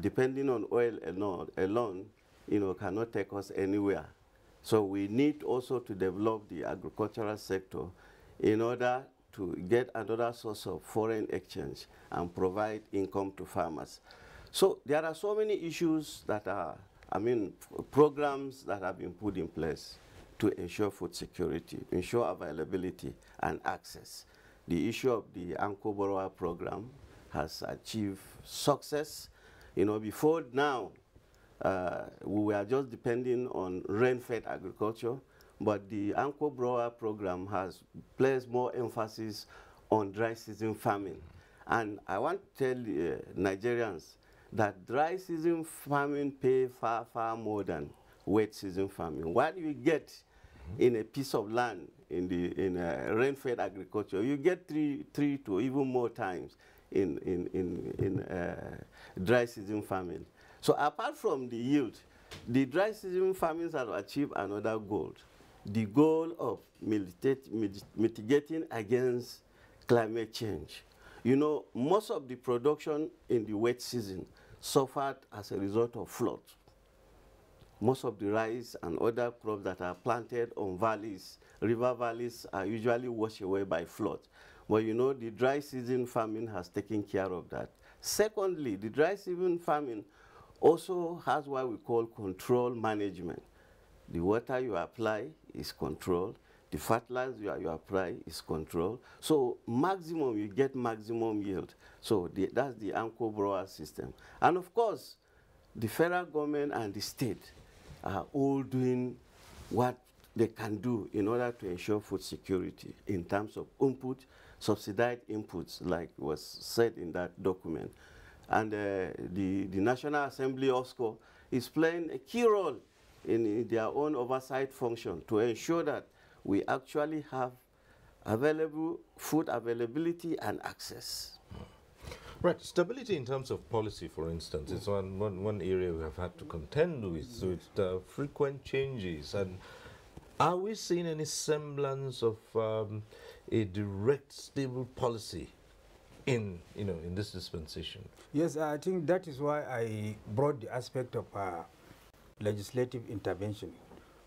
depending on oil alone, cannot take us anywhere. So we need also to develop the agricultural sector in order to get another source of foreign exchange and provide income to farmers. So there are so many issues that are, programs that have been put in place to ensure food security, ensure availability and access. The issue of the Anchor Borrower program has achieved success. Before now, we were just depending on rain-fed agriculture, but the Anchor Borrower program has placed more emphasis on dry season farming. And I want to tell Nigerians that dry season farming pays far, far more than wet season farming. What you get in a piece of land in rain-fed agriculture, you get three to even more times in dry season farming. So apart from the yield, the dry season farmers have achieved another goal, the goal of mitigating against climate change. Most of the production in the wet season suffered as a result of flood. Most of the rice and other crops that are planted on valleys, river valleys, are usually washed away by flood. But the dry season farming has taken care of that. Secondly, the dry season farming also has what we call control management. The water you apply is controlled. The fertilizer you apply is controlled. So you get maximum yield. So that's the Anchor Borrower system. And of course, the federal government and the state are all doing what they can do in order to ensure food security in terms of input, subsidized inputs, like was said in that document. And the National Assembly also is playing a key role in their own oversight function to ensure that we actually have available food availability and access. Right, stability in terms of policy, for instance, is one area we have had to contend with frequent changes. And are we seeing any semblance of a direct, stable policy in this dispensation? Yes, I think that is why I brought the aspect of legislative intervention.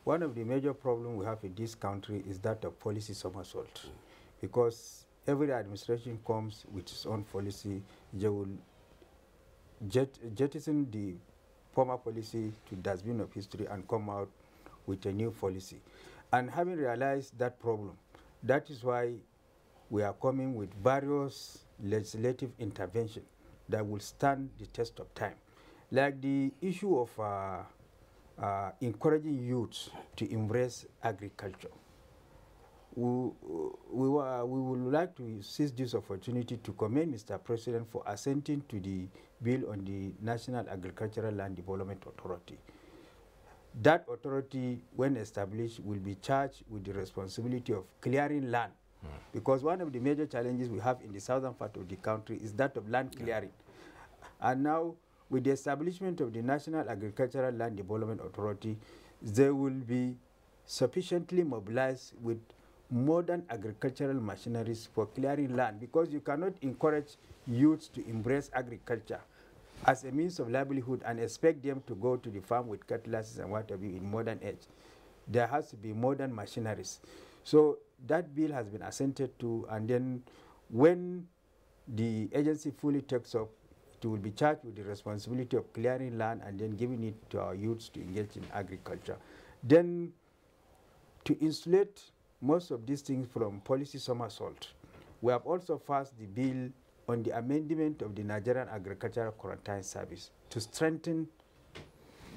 One of the major problems we have in this country is that of policy somersault, because every administration comes with its own policy. They will jettison the former policy to dustbin of history and come out with a new policy. And having realized that problem, that is why we are coming with various legislative intervention that will stand the test of time. Like the issue of encouraging youths to embrace agriculture. We would like to seize this opportunity to commend Mr. President for assenting to the bill on the National Agricultural Land Development Authority. That authority, when established, will be charged with the responsibility of clearing land. Because one of the major challenges we have in the southern part of the country is that of land clearing. And now, with the establishment of the National Agricultural Land Development Authority, they will be sufficiently mobilized with modern agricultural machineries for clearing land, because you cannot encourage youths to embrace agriculture as a means of livelihood and expect them to go to the farm with cutlasses and what have you in modern age. There has to be modern machineries. So that bill has been assented to, and then when the agency fully takes up, it will be charged with the responsibility of clearing land and then giving it to our youths to engage in agriculture. Then, to insulate most of these things from policy somersault, we have also passed the bill on the amendment of the Nigerian Agricultural Quarantine Service to strengthen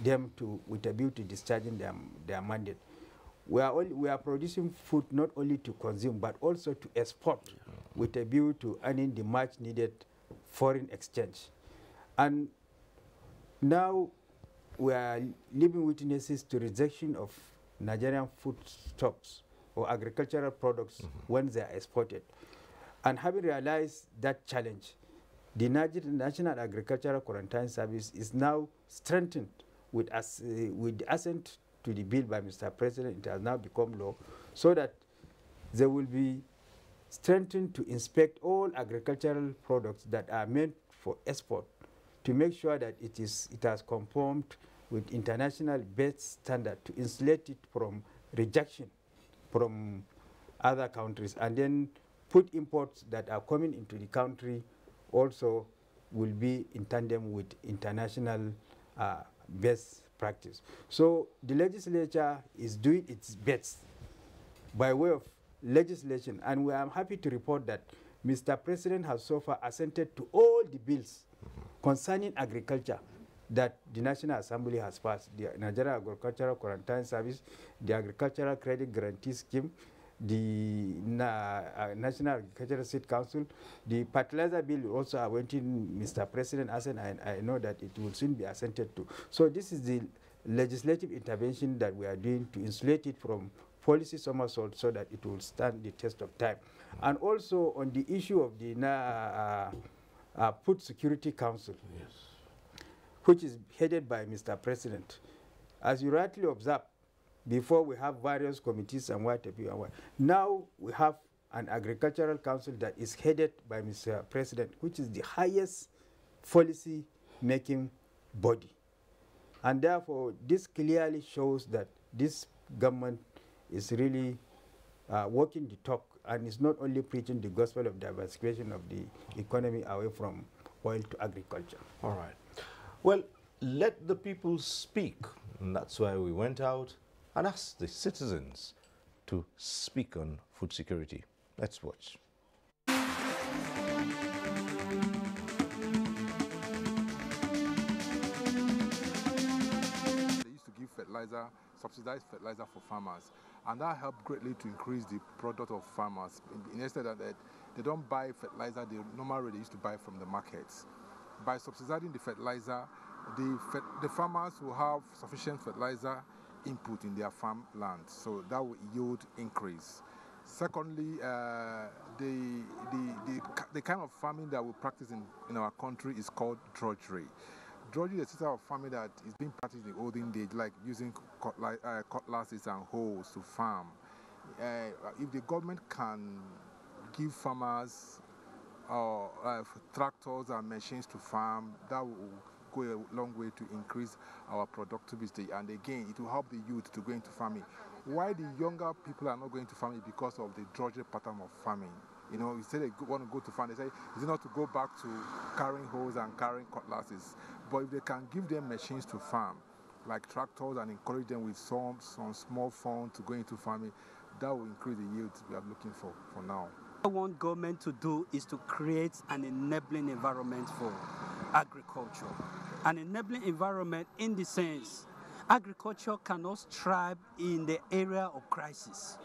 them with a view to discharging their mandate. We are producing food not only to consume but also to export with a view to earning the much needed foreign exchange. And now we are living witnesses to rejection of Nigerian food stocks or agricultural products when they are exported. And having realized that challenge, the National Agricultural Quarantine Service is now strengthened with the assent to the bill by Mr. President. It has now become law, so that they will be strengthened to inspect all agricultural products that are meant for export, to make sure that it has conformed with international best standard, to insulate it from rejection from other countries, and then food imports that are coming into the country also will be in tandem with international best practice. So the legislature is doing its best by way of legislation, and we are happy to report that Mr. President has so far assented to all the bills concerning agriculture that the National Assembly has passed: the Nigerian Agricultural Quarantine Service, the Agricultural Credit Guarantee Scheme, the National Agricultural Seed Council, the fertilizer bill also awaiting Mr. President assent, and I know that it will soon be assented to. So this is the legislative intervention that we are doing to insulate it from policy somersault, so that it will stand the test of time. And also on the issue of the Food Security Council, which is headed by Mr. President. As you rightly observed, before we have various committees and what have you. Now we have an agricultural council that is headed by Mr. President, which is the highest policy-making body. And therefore, this clearly shows that this government is really walking the talk, and is not only preaching the gospel of diversification of the economy away from oil to agriculture. All right. Well, let the people speak. And that's why we went out and asked the citizens to speak on food security. Let's watch. They used to give fertilizer, subsidized fertilizer for farmers, and that helped greatly to increase the product of farmers. Instead of that, they don't buy fertilizer the normal rate they used to buy from the markets. By subsidizing the fertilizer, the farmers will have sufficient fertilizer input in their farmland, so that will yield increase. Secondly, the kind of farming that we practice in our country is called drudgery. Drudgery is a system of farming that is being practiced in the olden days, like using cutlasses and hoes to farm. If the government can give farmers tractors and machines to farm, that will go a long way to increase our productivity. And again, it will help the youth to go into farming. Why the younger people are not going to farming? Because of the drudgery pattern of farming. You know, instead they want to go to farm, they say, is it not to go back to carrying hoes and carrying cutlasses? But if they can give them machines to farm, like tractors, and encourage them with some small funds to go into farming, that will increase the yields we are looking for now. What I want government to do is to create an enabling environment for agriculture. An enabling environment in the sense agriculture cannot thrive in the area of crisis.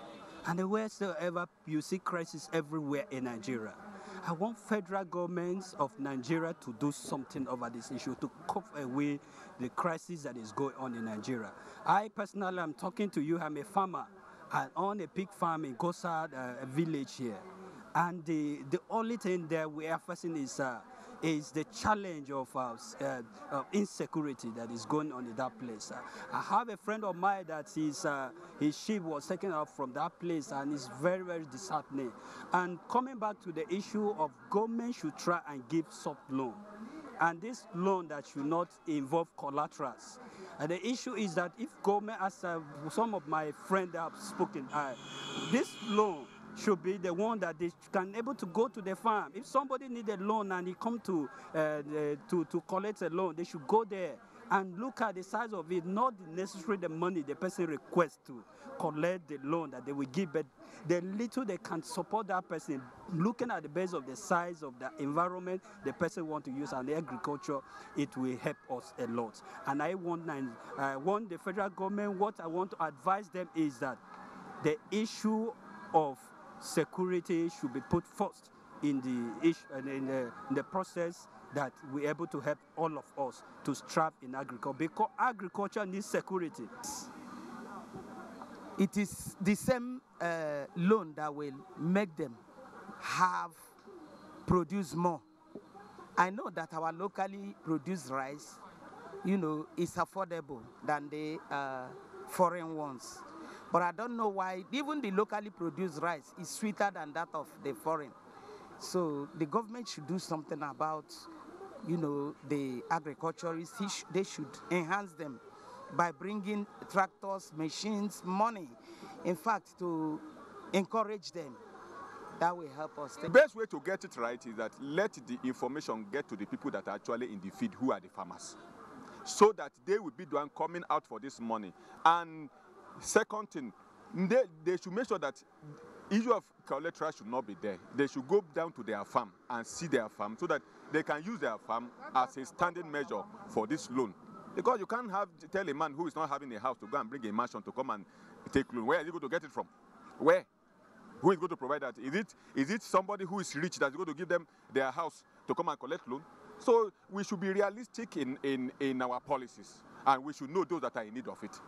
And wheresoever you see crisis everywhere in Nigeria. I want federal governments of Nigeria to do something over this issue to cope away the crisis that is going on in Nigeria. I personally am talking to you, I'm a farmer. I own a pig farm in Gosa village here. And the only thing that we are facing is the challenge of insecurity that is going on in that place. I have a friend of mine that his sheep was taken out from that place, and it's very, very disheartening. And coming back to the issue of government should try and give soft loan. And this loan that should not involve collaterals. And the issue is that if government, as some of my friends have spoken, this loan should be the one that they can able to go to the farm. If somebody needs a loan and he come to collect a loan, they should go there and look at the size of it, not necessarily the money the person requests to collect the loan that they will give, but the little they can support that person, looking at the base of the size of the environment the person want to use and the agriculture, it will help us a lot. And I want the federal government, what I want to advise them is that the issue of security should be put first in the process, that we're able to help all of us to strive in agriculture, because agriculture needs security. It is the same loan that will make them produce more. I know that our locally produced rice, is affordable than the foreign ones. But I don't know why even the locally produced rice is sweeter than that of the foreign. So the government should do something about, the agriculturists. They should enhance them by bringing tractors, machines, money. In fact, to encourage them. That will help us. The best way to get it right is that let the information get to the people that are actually in the field, who are the farmers, so that they will be the one coming out for this money. And second thing, they should make sure that issue of collateral should not be there. They should go down to their farm and see their farm so that they can use their farm as a standing measure for this loan. Because you can't tell a man who is not having a house to go and bring a mansion to come and take loan. Where is he going to get it from? Where? Who is going to provide that? Is it somebody who is rich that's going to give them their house to come and collect loan? So we should be realistic in our policies, and we should know those that are in need of it.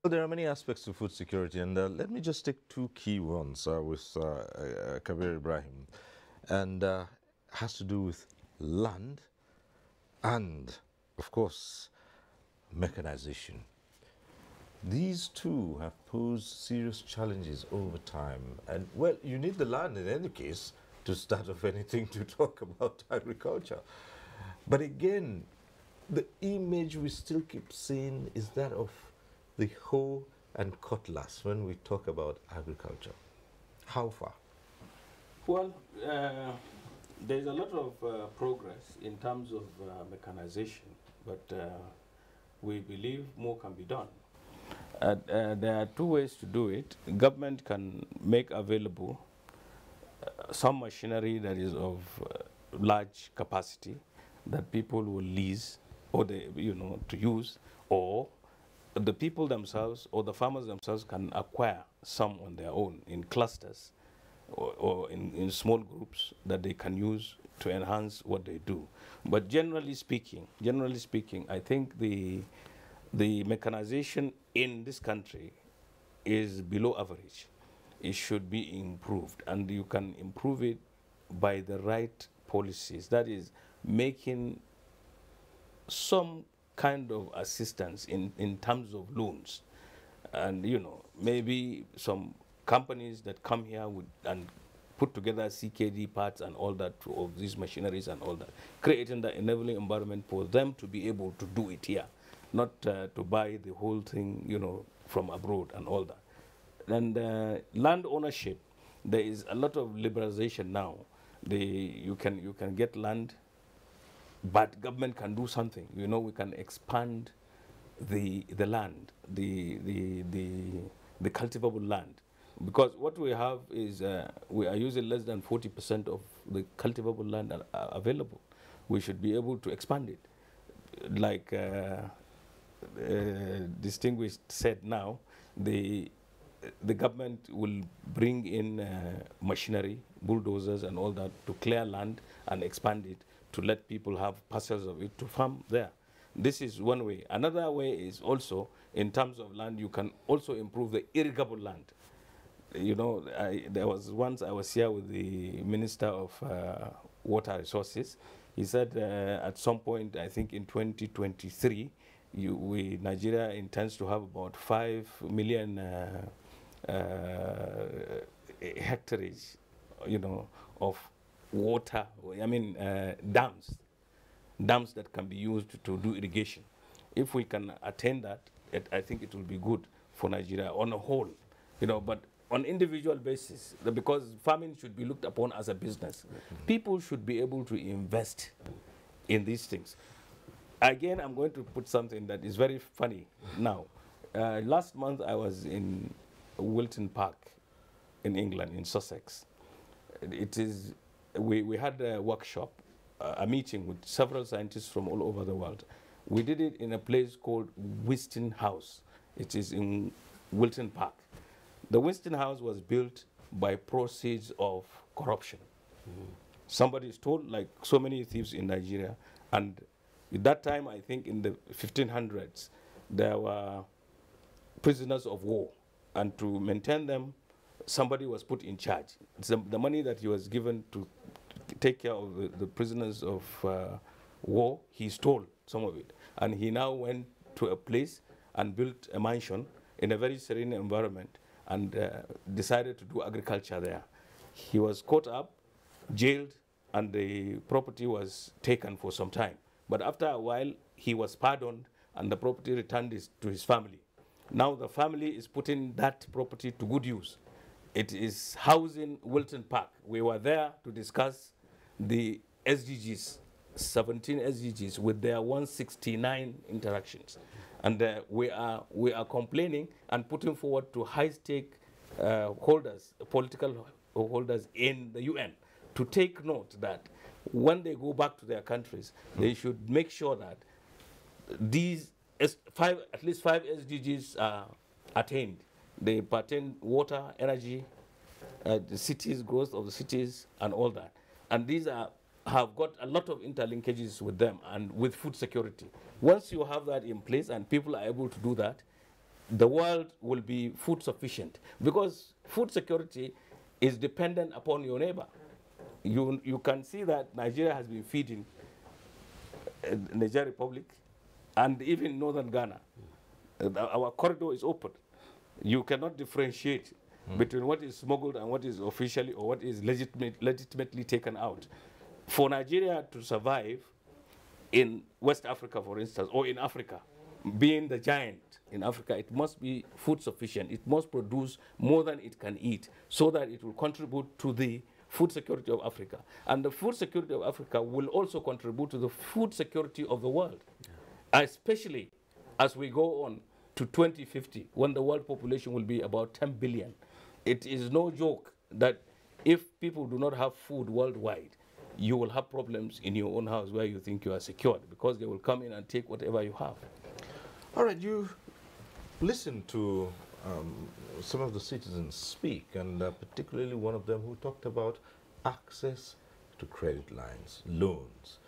Well, there are many aspects to food security, and let me just take two key ones with Kabir Ibrahim, and has to do with land and, of course, mechanization. These two have posed serious challenges over time, and well, you need the land in any case to start off anything to talk about agriculture. But again, the image we still keep seeing is that of the hoe and cutlass when we talk about agriculture. How far? Well, there's a lot of progress in terms of mechanization, but we believe more can be done. There are two ways to do it. Government can make available some machinery that is of large capacity that people will lease or to use, or the people themselves or the farmers themselves can acquire some on their own in clusters or in small groups that they can use to enhance what they do. But generally speaking, I think the mechanization in this country is below average. It should be improved, and you can improve it by the right policies. That is, making some kind of assistance in terms of loans, and maybe some companies that come here and put together CKD parts and all that of these machineries and all that, creating the enabling environment for them to be able to do it here, not to buy the whole thing, from abroad and all that. And land ownership, there is a lot of liberalization now. You can get land, but government can do something. We can expand the land, the cultivable land, because what we have is we are using less than 40% of the cultivable land available. We should be able to expand it, like distinguished said. Now the government will bring in machinery, bulldozers and all that to clear land and expand it to let people have parcels of it to farm there. This is one way. Another way is also, in terms of land, you can also improve the irrigable land. There was once I was here with the Minister of Water Resources. He said at some point, I think in 2023, Nigeria intends to have about 5 million hectares, of water, dams that can be used to do irrigation. If we can attain that, I think it will be good for Nigeria on a whole, but on individual basis, because farming should be looked upon as a business. People should be able to invest in these things. Again, I'm going to put something that is very funny now. Last month, I was in Wilton Park in England, in Sussex. We had a workshop, a meeting with several scientists from all over the world. We did it in a place called Winston House. It is in Wilton Park. The Winston House was built by proceeds of corruption. Somebody stole, like so many thieves in Nigeria, and at that time, I think in the 1500s, there were prisoners of war, and to maintain them, somebody was put in charge. The money that he was given to take care of the prisoners of war, he stole some of it. And he now went to a place and built a mansion in a very serene environment and decided to do agriculture there. He was caught up, jailed, and the property was taken for some time. But after a while, he was pardoned and the property returned to his family. Now the family is putting that property to good use. It is housing Wilton Park. We were there to discuss the SDGs, 17 SDGs with their 169 interactions. And we are complaining and putting forward to high-stake holders, political holders in the UN, to take note that when they go back to their countries, they should make sure that these at least five SDGs are attained. They pertain water, energy, the cities, growth of the cities, and all that. And these have got a lot of interlinkages with them and with food security. Once you have that in place and people are able to do that, the world will be food sufficient, because food security is dependent upon your neighbor. You can see that Nigeria has been feeding Niger Republic and even northern Ghana. Our corridor is open. You cannot differentiate between what is smuggled and what is officially or what is legitimately taken out. For Nigeria to survive in West Africa, for instance, or in Africa, being the giant in Africa, it must be food sufficient. It must produce more than it can eat so that it will contribute to the food security of Africa. And the food security of Africa will also contribute to the food security of the world, especially as we go on to 2050, when the world population will be about 10 billion. It is no joke that if people do not have food worldwide, you will have problems in your own house where you think you are secured, because they will come in and take whatever you have. All right, you listen to some of the citizens speak, and particularly one of them who talked about access to credit lines, loans.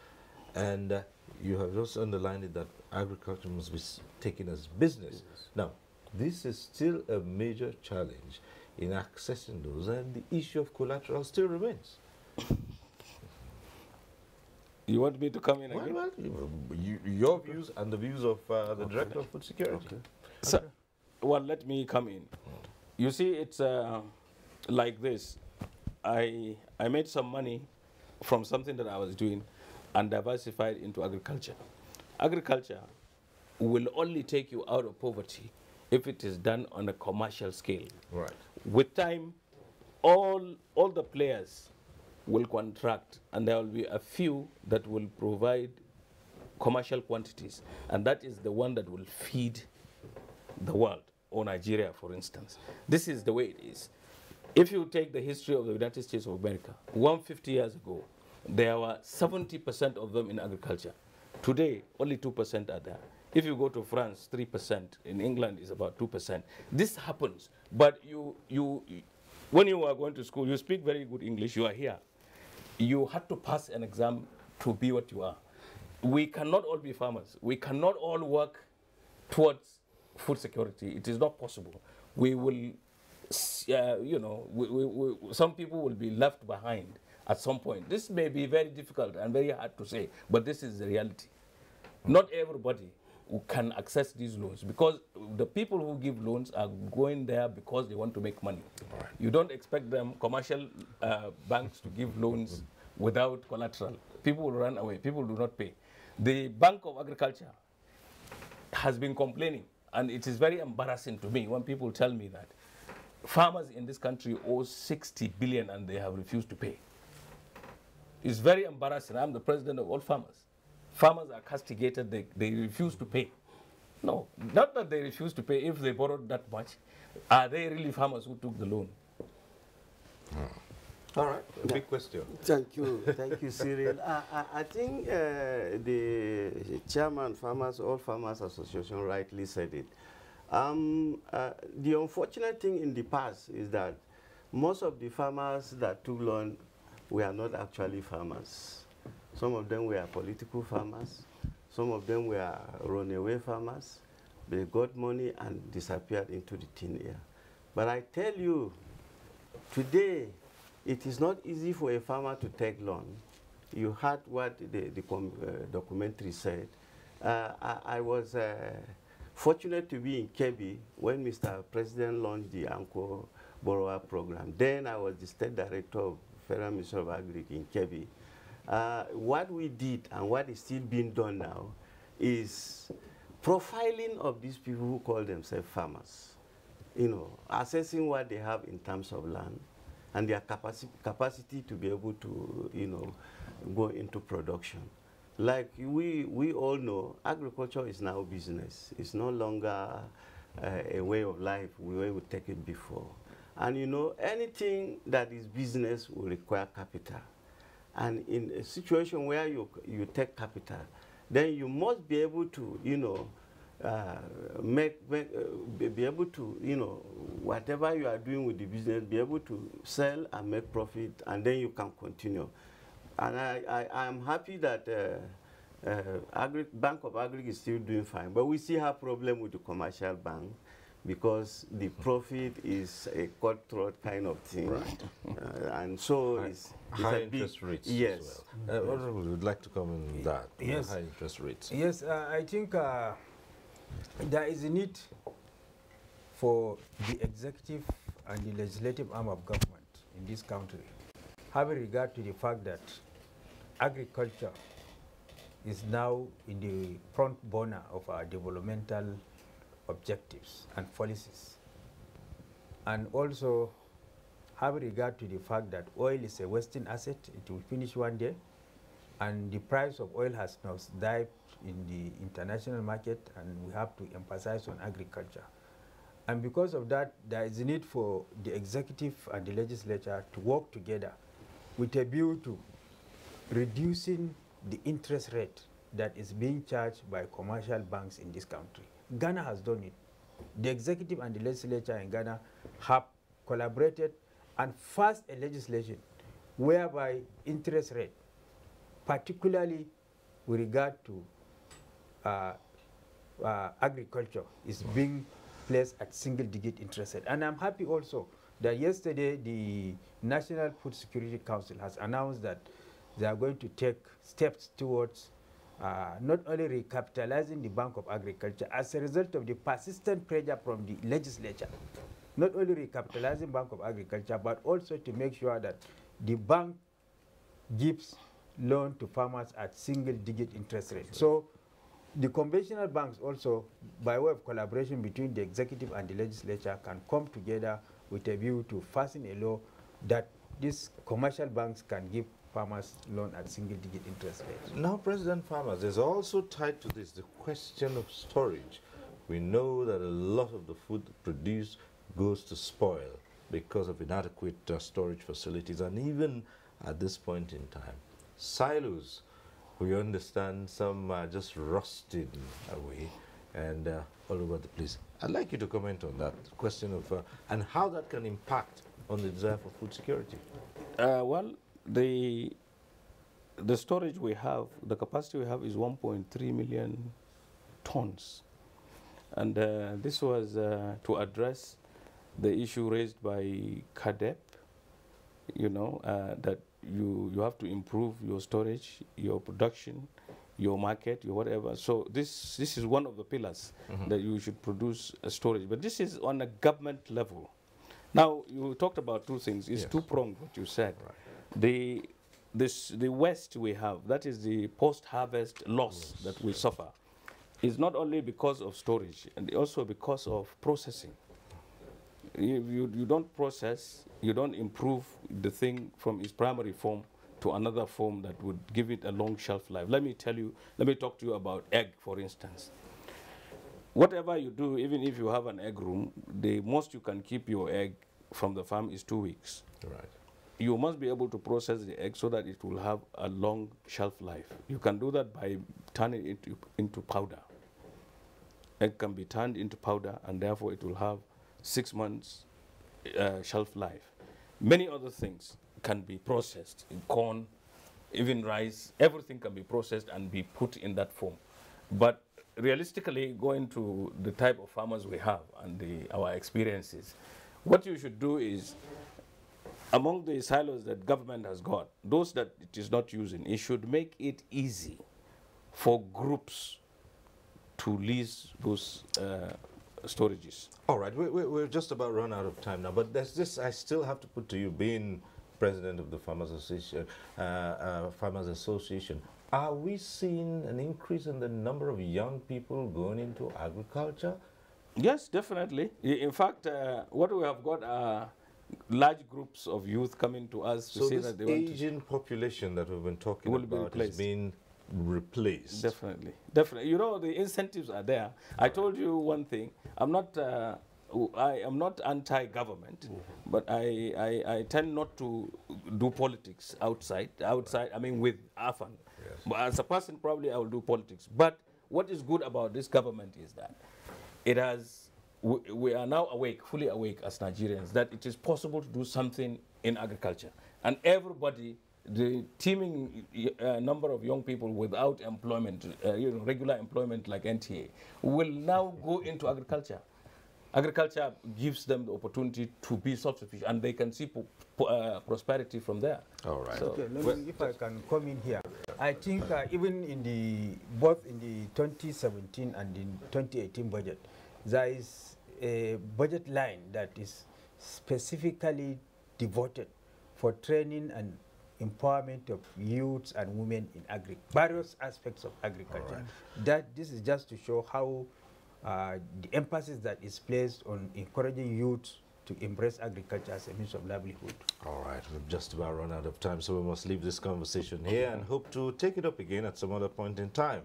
And you have also underlined it that agriculture must be taken as business. Yes. Now, this is still a major challenge in accessing those, and the issue of collateral still remains. You want me to come in again? Well, your views and the views of the Director of Food Security. Okay. So, well, let me come in. You see, it's like this. I made some money from something that I was doing and diversified into agriculture. Agriculture will only take you out of poverty if it is done on a commercial scale. Right. With time, all the players will contract, and there will be a few that will provide commercial quantities, and that is the one that will feed the world, or Nigeria, for instance. This is the way it is. If you take the history of the United States of America, 150 years ago, there were 70% of them in agriculture. Today, only 2% are there. If you go to France, 3%. In England, it's about 2%. This happens, but when you are going to school, you speak very good English, you are here. You had to pass an exam to be what you are. We cannot all be farmers. We cannot all work towards food security. It is not possible. We will, some people will be left behind at some point. This may be very difficult and very hard to say, but this is the reality. Not everybody who can access these loans, because the people who give loans are going there because they want to make money. Right. You don't expect them, commercial banks, to give loans without collateral. People will run away. People do not pay. The Bank of Agriculture has been complaining, and it is very embarrassing to me when people tell me that farmers in this country owe 60 billion and they have refused to pay. It's very embarrassing. I'm the president of all farmers. Farmers are castigated, they refuse to pay. No, not that they refuse to pay if they borrowed that much. Are they really farmers who took the loan? All right, a big question. Thank you, Cyril. I think the chairman, All Farmers Association, rightly said it. The unfortunate thing in the past is that most of the farmers that took loan were not actually farmers. Some of them were political farmers. Some of them were runaway farmers. They got money and disappeared into the thin air. But I tell you, today, it is not easy for a farmer to take loan. You heard what the documentary said. I was fortunate to be in Kebbi when Mr. President launched the Anko Borrower Program. Then I was the State Director of Federal Ministry of Agri in Kebbi. What we did and what is still being done now is profiling of these people who call themselves farmers. Assessing what they have in terms of land and their capacity to be able to, go into production. Like we all know, agriculture is now business. It's no longer a way of life the way we take it before. And anything that is business will require capital. And in a situation where you take capital, then you must be able to, be able to, whatever you are doing with the business, be able to sell and make profit, and then you can continue. And I am happy that Bank of Agri is still doing fine, but we still have problem with the commercial bank because the profit is a cutthroat kind of thing, right. And so it's high interest rates. Yes. As well. Honorable, would like to comment on that? Yes. High interest rates. Yes, I think there is a need for the executive and the legislative arm of government in this country, having regard to the fact that agriculture is now in the front burner of our developmental objectives and policies. And also have regard to the fact that oil is a Western asset, it will finish one day, and the price of oil has now dived in the international market, and we have to emphasize on agriculture. And because of that, there is a need for the executive and the legislature to work together with a view to reducing the interest rate that is being charged by commercial banks in this country. Ghana has done it. the executive and the legislature in Ghana have collaborated and passed a legislation whereby interest rate, particularly with regard to agriculture, is being placed at single-digit interest rate. And I'm happy also that yesterday the National Food Security Council has announced that they are going to take steps towards not only recapitalizing the Bank of Agriculture as a result of the persistent pressure from the legislature, not only recapitalizing Bank of Agriculture, but also to make sure that the bank gives loan to farmers at single-digit interest rate. So the conventional banks also, by way of collaboration between the executive and the legislature, can come together with a view to fasten a law that these commercial banks can give farmers loan at single-digit interest rates. Now, President Farmers, there's also tied to this the question of storage. We know that a lot of the food produced goes to spoil because of inadequate storage facilities, and even at this point in time, silos, we understand some are just rusted away and all over the place. I'd like you to comment on that question of and how that can impact on the desire for food security. Well, the storage we have, the capacity we have is 1.3 million tons. And this was to address the issue raised by CADEP, you know, that you have to improve your storage, your production, your market, your whatever. So this is one of the pillars that you should produce a storage. But this is on a government level. Now, you talked about two things. It's two-pronged, what you said. Right. The waste we have, that is the post-harvest loss that we suffer, is not only because of storage, and also because of processing. If you don't process, you don't improve the thing from its primary form to another form that would give it a long shelf life. Let me talk to you about egg, for instance. Whatever you do, even if you have an egg room, the most you can keep your egg from the farm is 2 weeks. Right. You must be able to process the egg so that it will have a long shelf life. You can do that by turning it into powder. Egg can be turned into powder, and therefore it will have 6 months shelf life. Many other things can be processed, corn, even rice, everything can be processed and be put in that form. But realistically, going to the type of farmers we have and our experiences, what you should do is, among the silos that government has got, those that it is not using, it should make it easy for groups to lease those storages. All right, we're just about run out of time now, but there's this I still have to put to you, being president of the Farmers Association. Are we seeing an increase in the number of young people going into agriculture? Yes, definitely. In fact, what we have got are large groups of youth coming to us to say that they want to... So this aging population that we've been talking about is being replaced. Definitely, definitely. You know, the incentives are there. I told you one thing. I am not anti-government, but I tend not to do politics outside. I mean, with AFAN. Yes. But as a person, probably I will do politics. But what is good about this government is that it has. We are now awake, fully awake as Nigerians, that it is possible to do something in agriculture, and everybody. The teeming number of young people without employment, regular employment like NTA, will now go into agriculture. Agriculture gives them the opportunity to be self-sufficient, and they can see prosperity from there. All right. So, okay, if I can come in here, I think even in both in the 2017 and in 2018 budget, there is a budget line that is specifically devoted for training and empowerment of youths and women in various aspects of agriculture. Right. That this is just to show how the emphasis that is placed on encouraging youth to embrace agriculture as a means of livelihood. All right, we've just about run out of time, so we must leave this conversation here and hope to take it up again at some other point in time.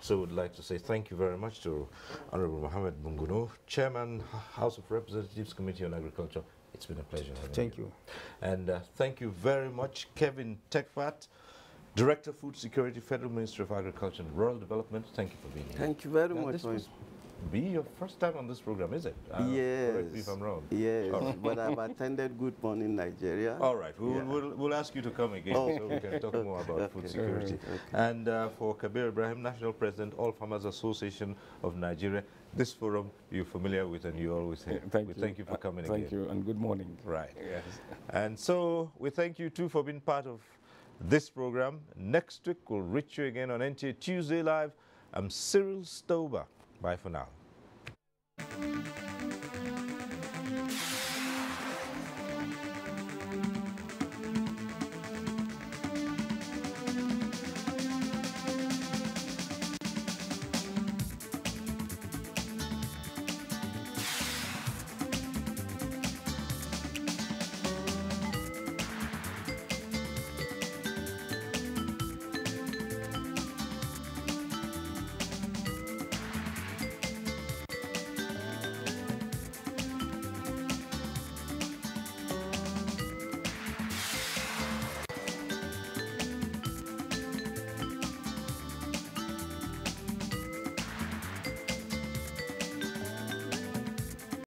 So we'd like to say thank you very much to Honorable Mohammed Bunguno, Chairman, House of Representatives Committee on Agriculture. It's been a pleasure having you. Thank you. And thank you very much, Kevin Tekpat, Director, Food Security, Federal Ministry of Agriculture and Rural Development. Thank you for being here. Thank you very much. be your first time on this program, is it? Yes. Correct me if I'm wrong. Yes, All right. but I've attended Good Morning Nigeria. All right, we'll ask you to come again so we can talk more about food security. Okay. And for Kabir Ibrahim, National President, All Farmers Association of Nigeria, this forum you're familiar with and you always hear. Thank you for coming again. Thank you and good morning. Right. Yes. And so we thank you too for being part of this program. Next week we'll reach you again on NTA Tuesday Live. I'm Cyril Stober. Bye for now.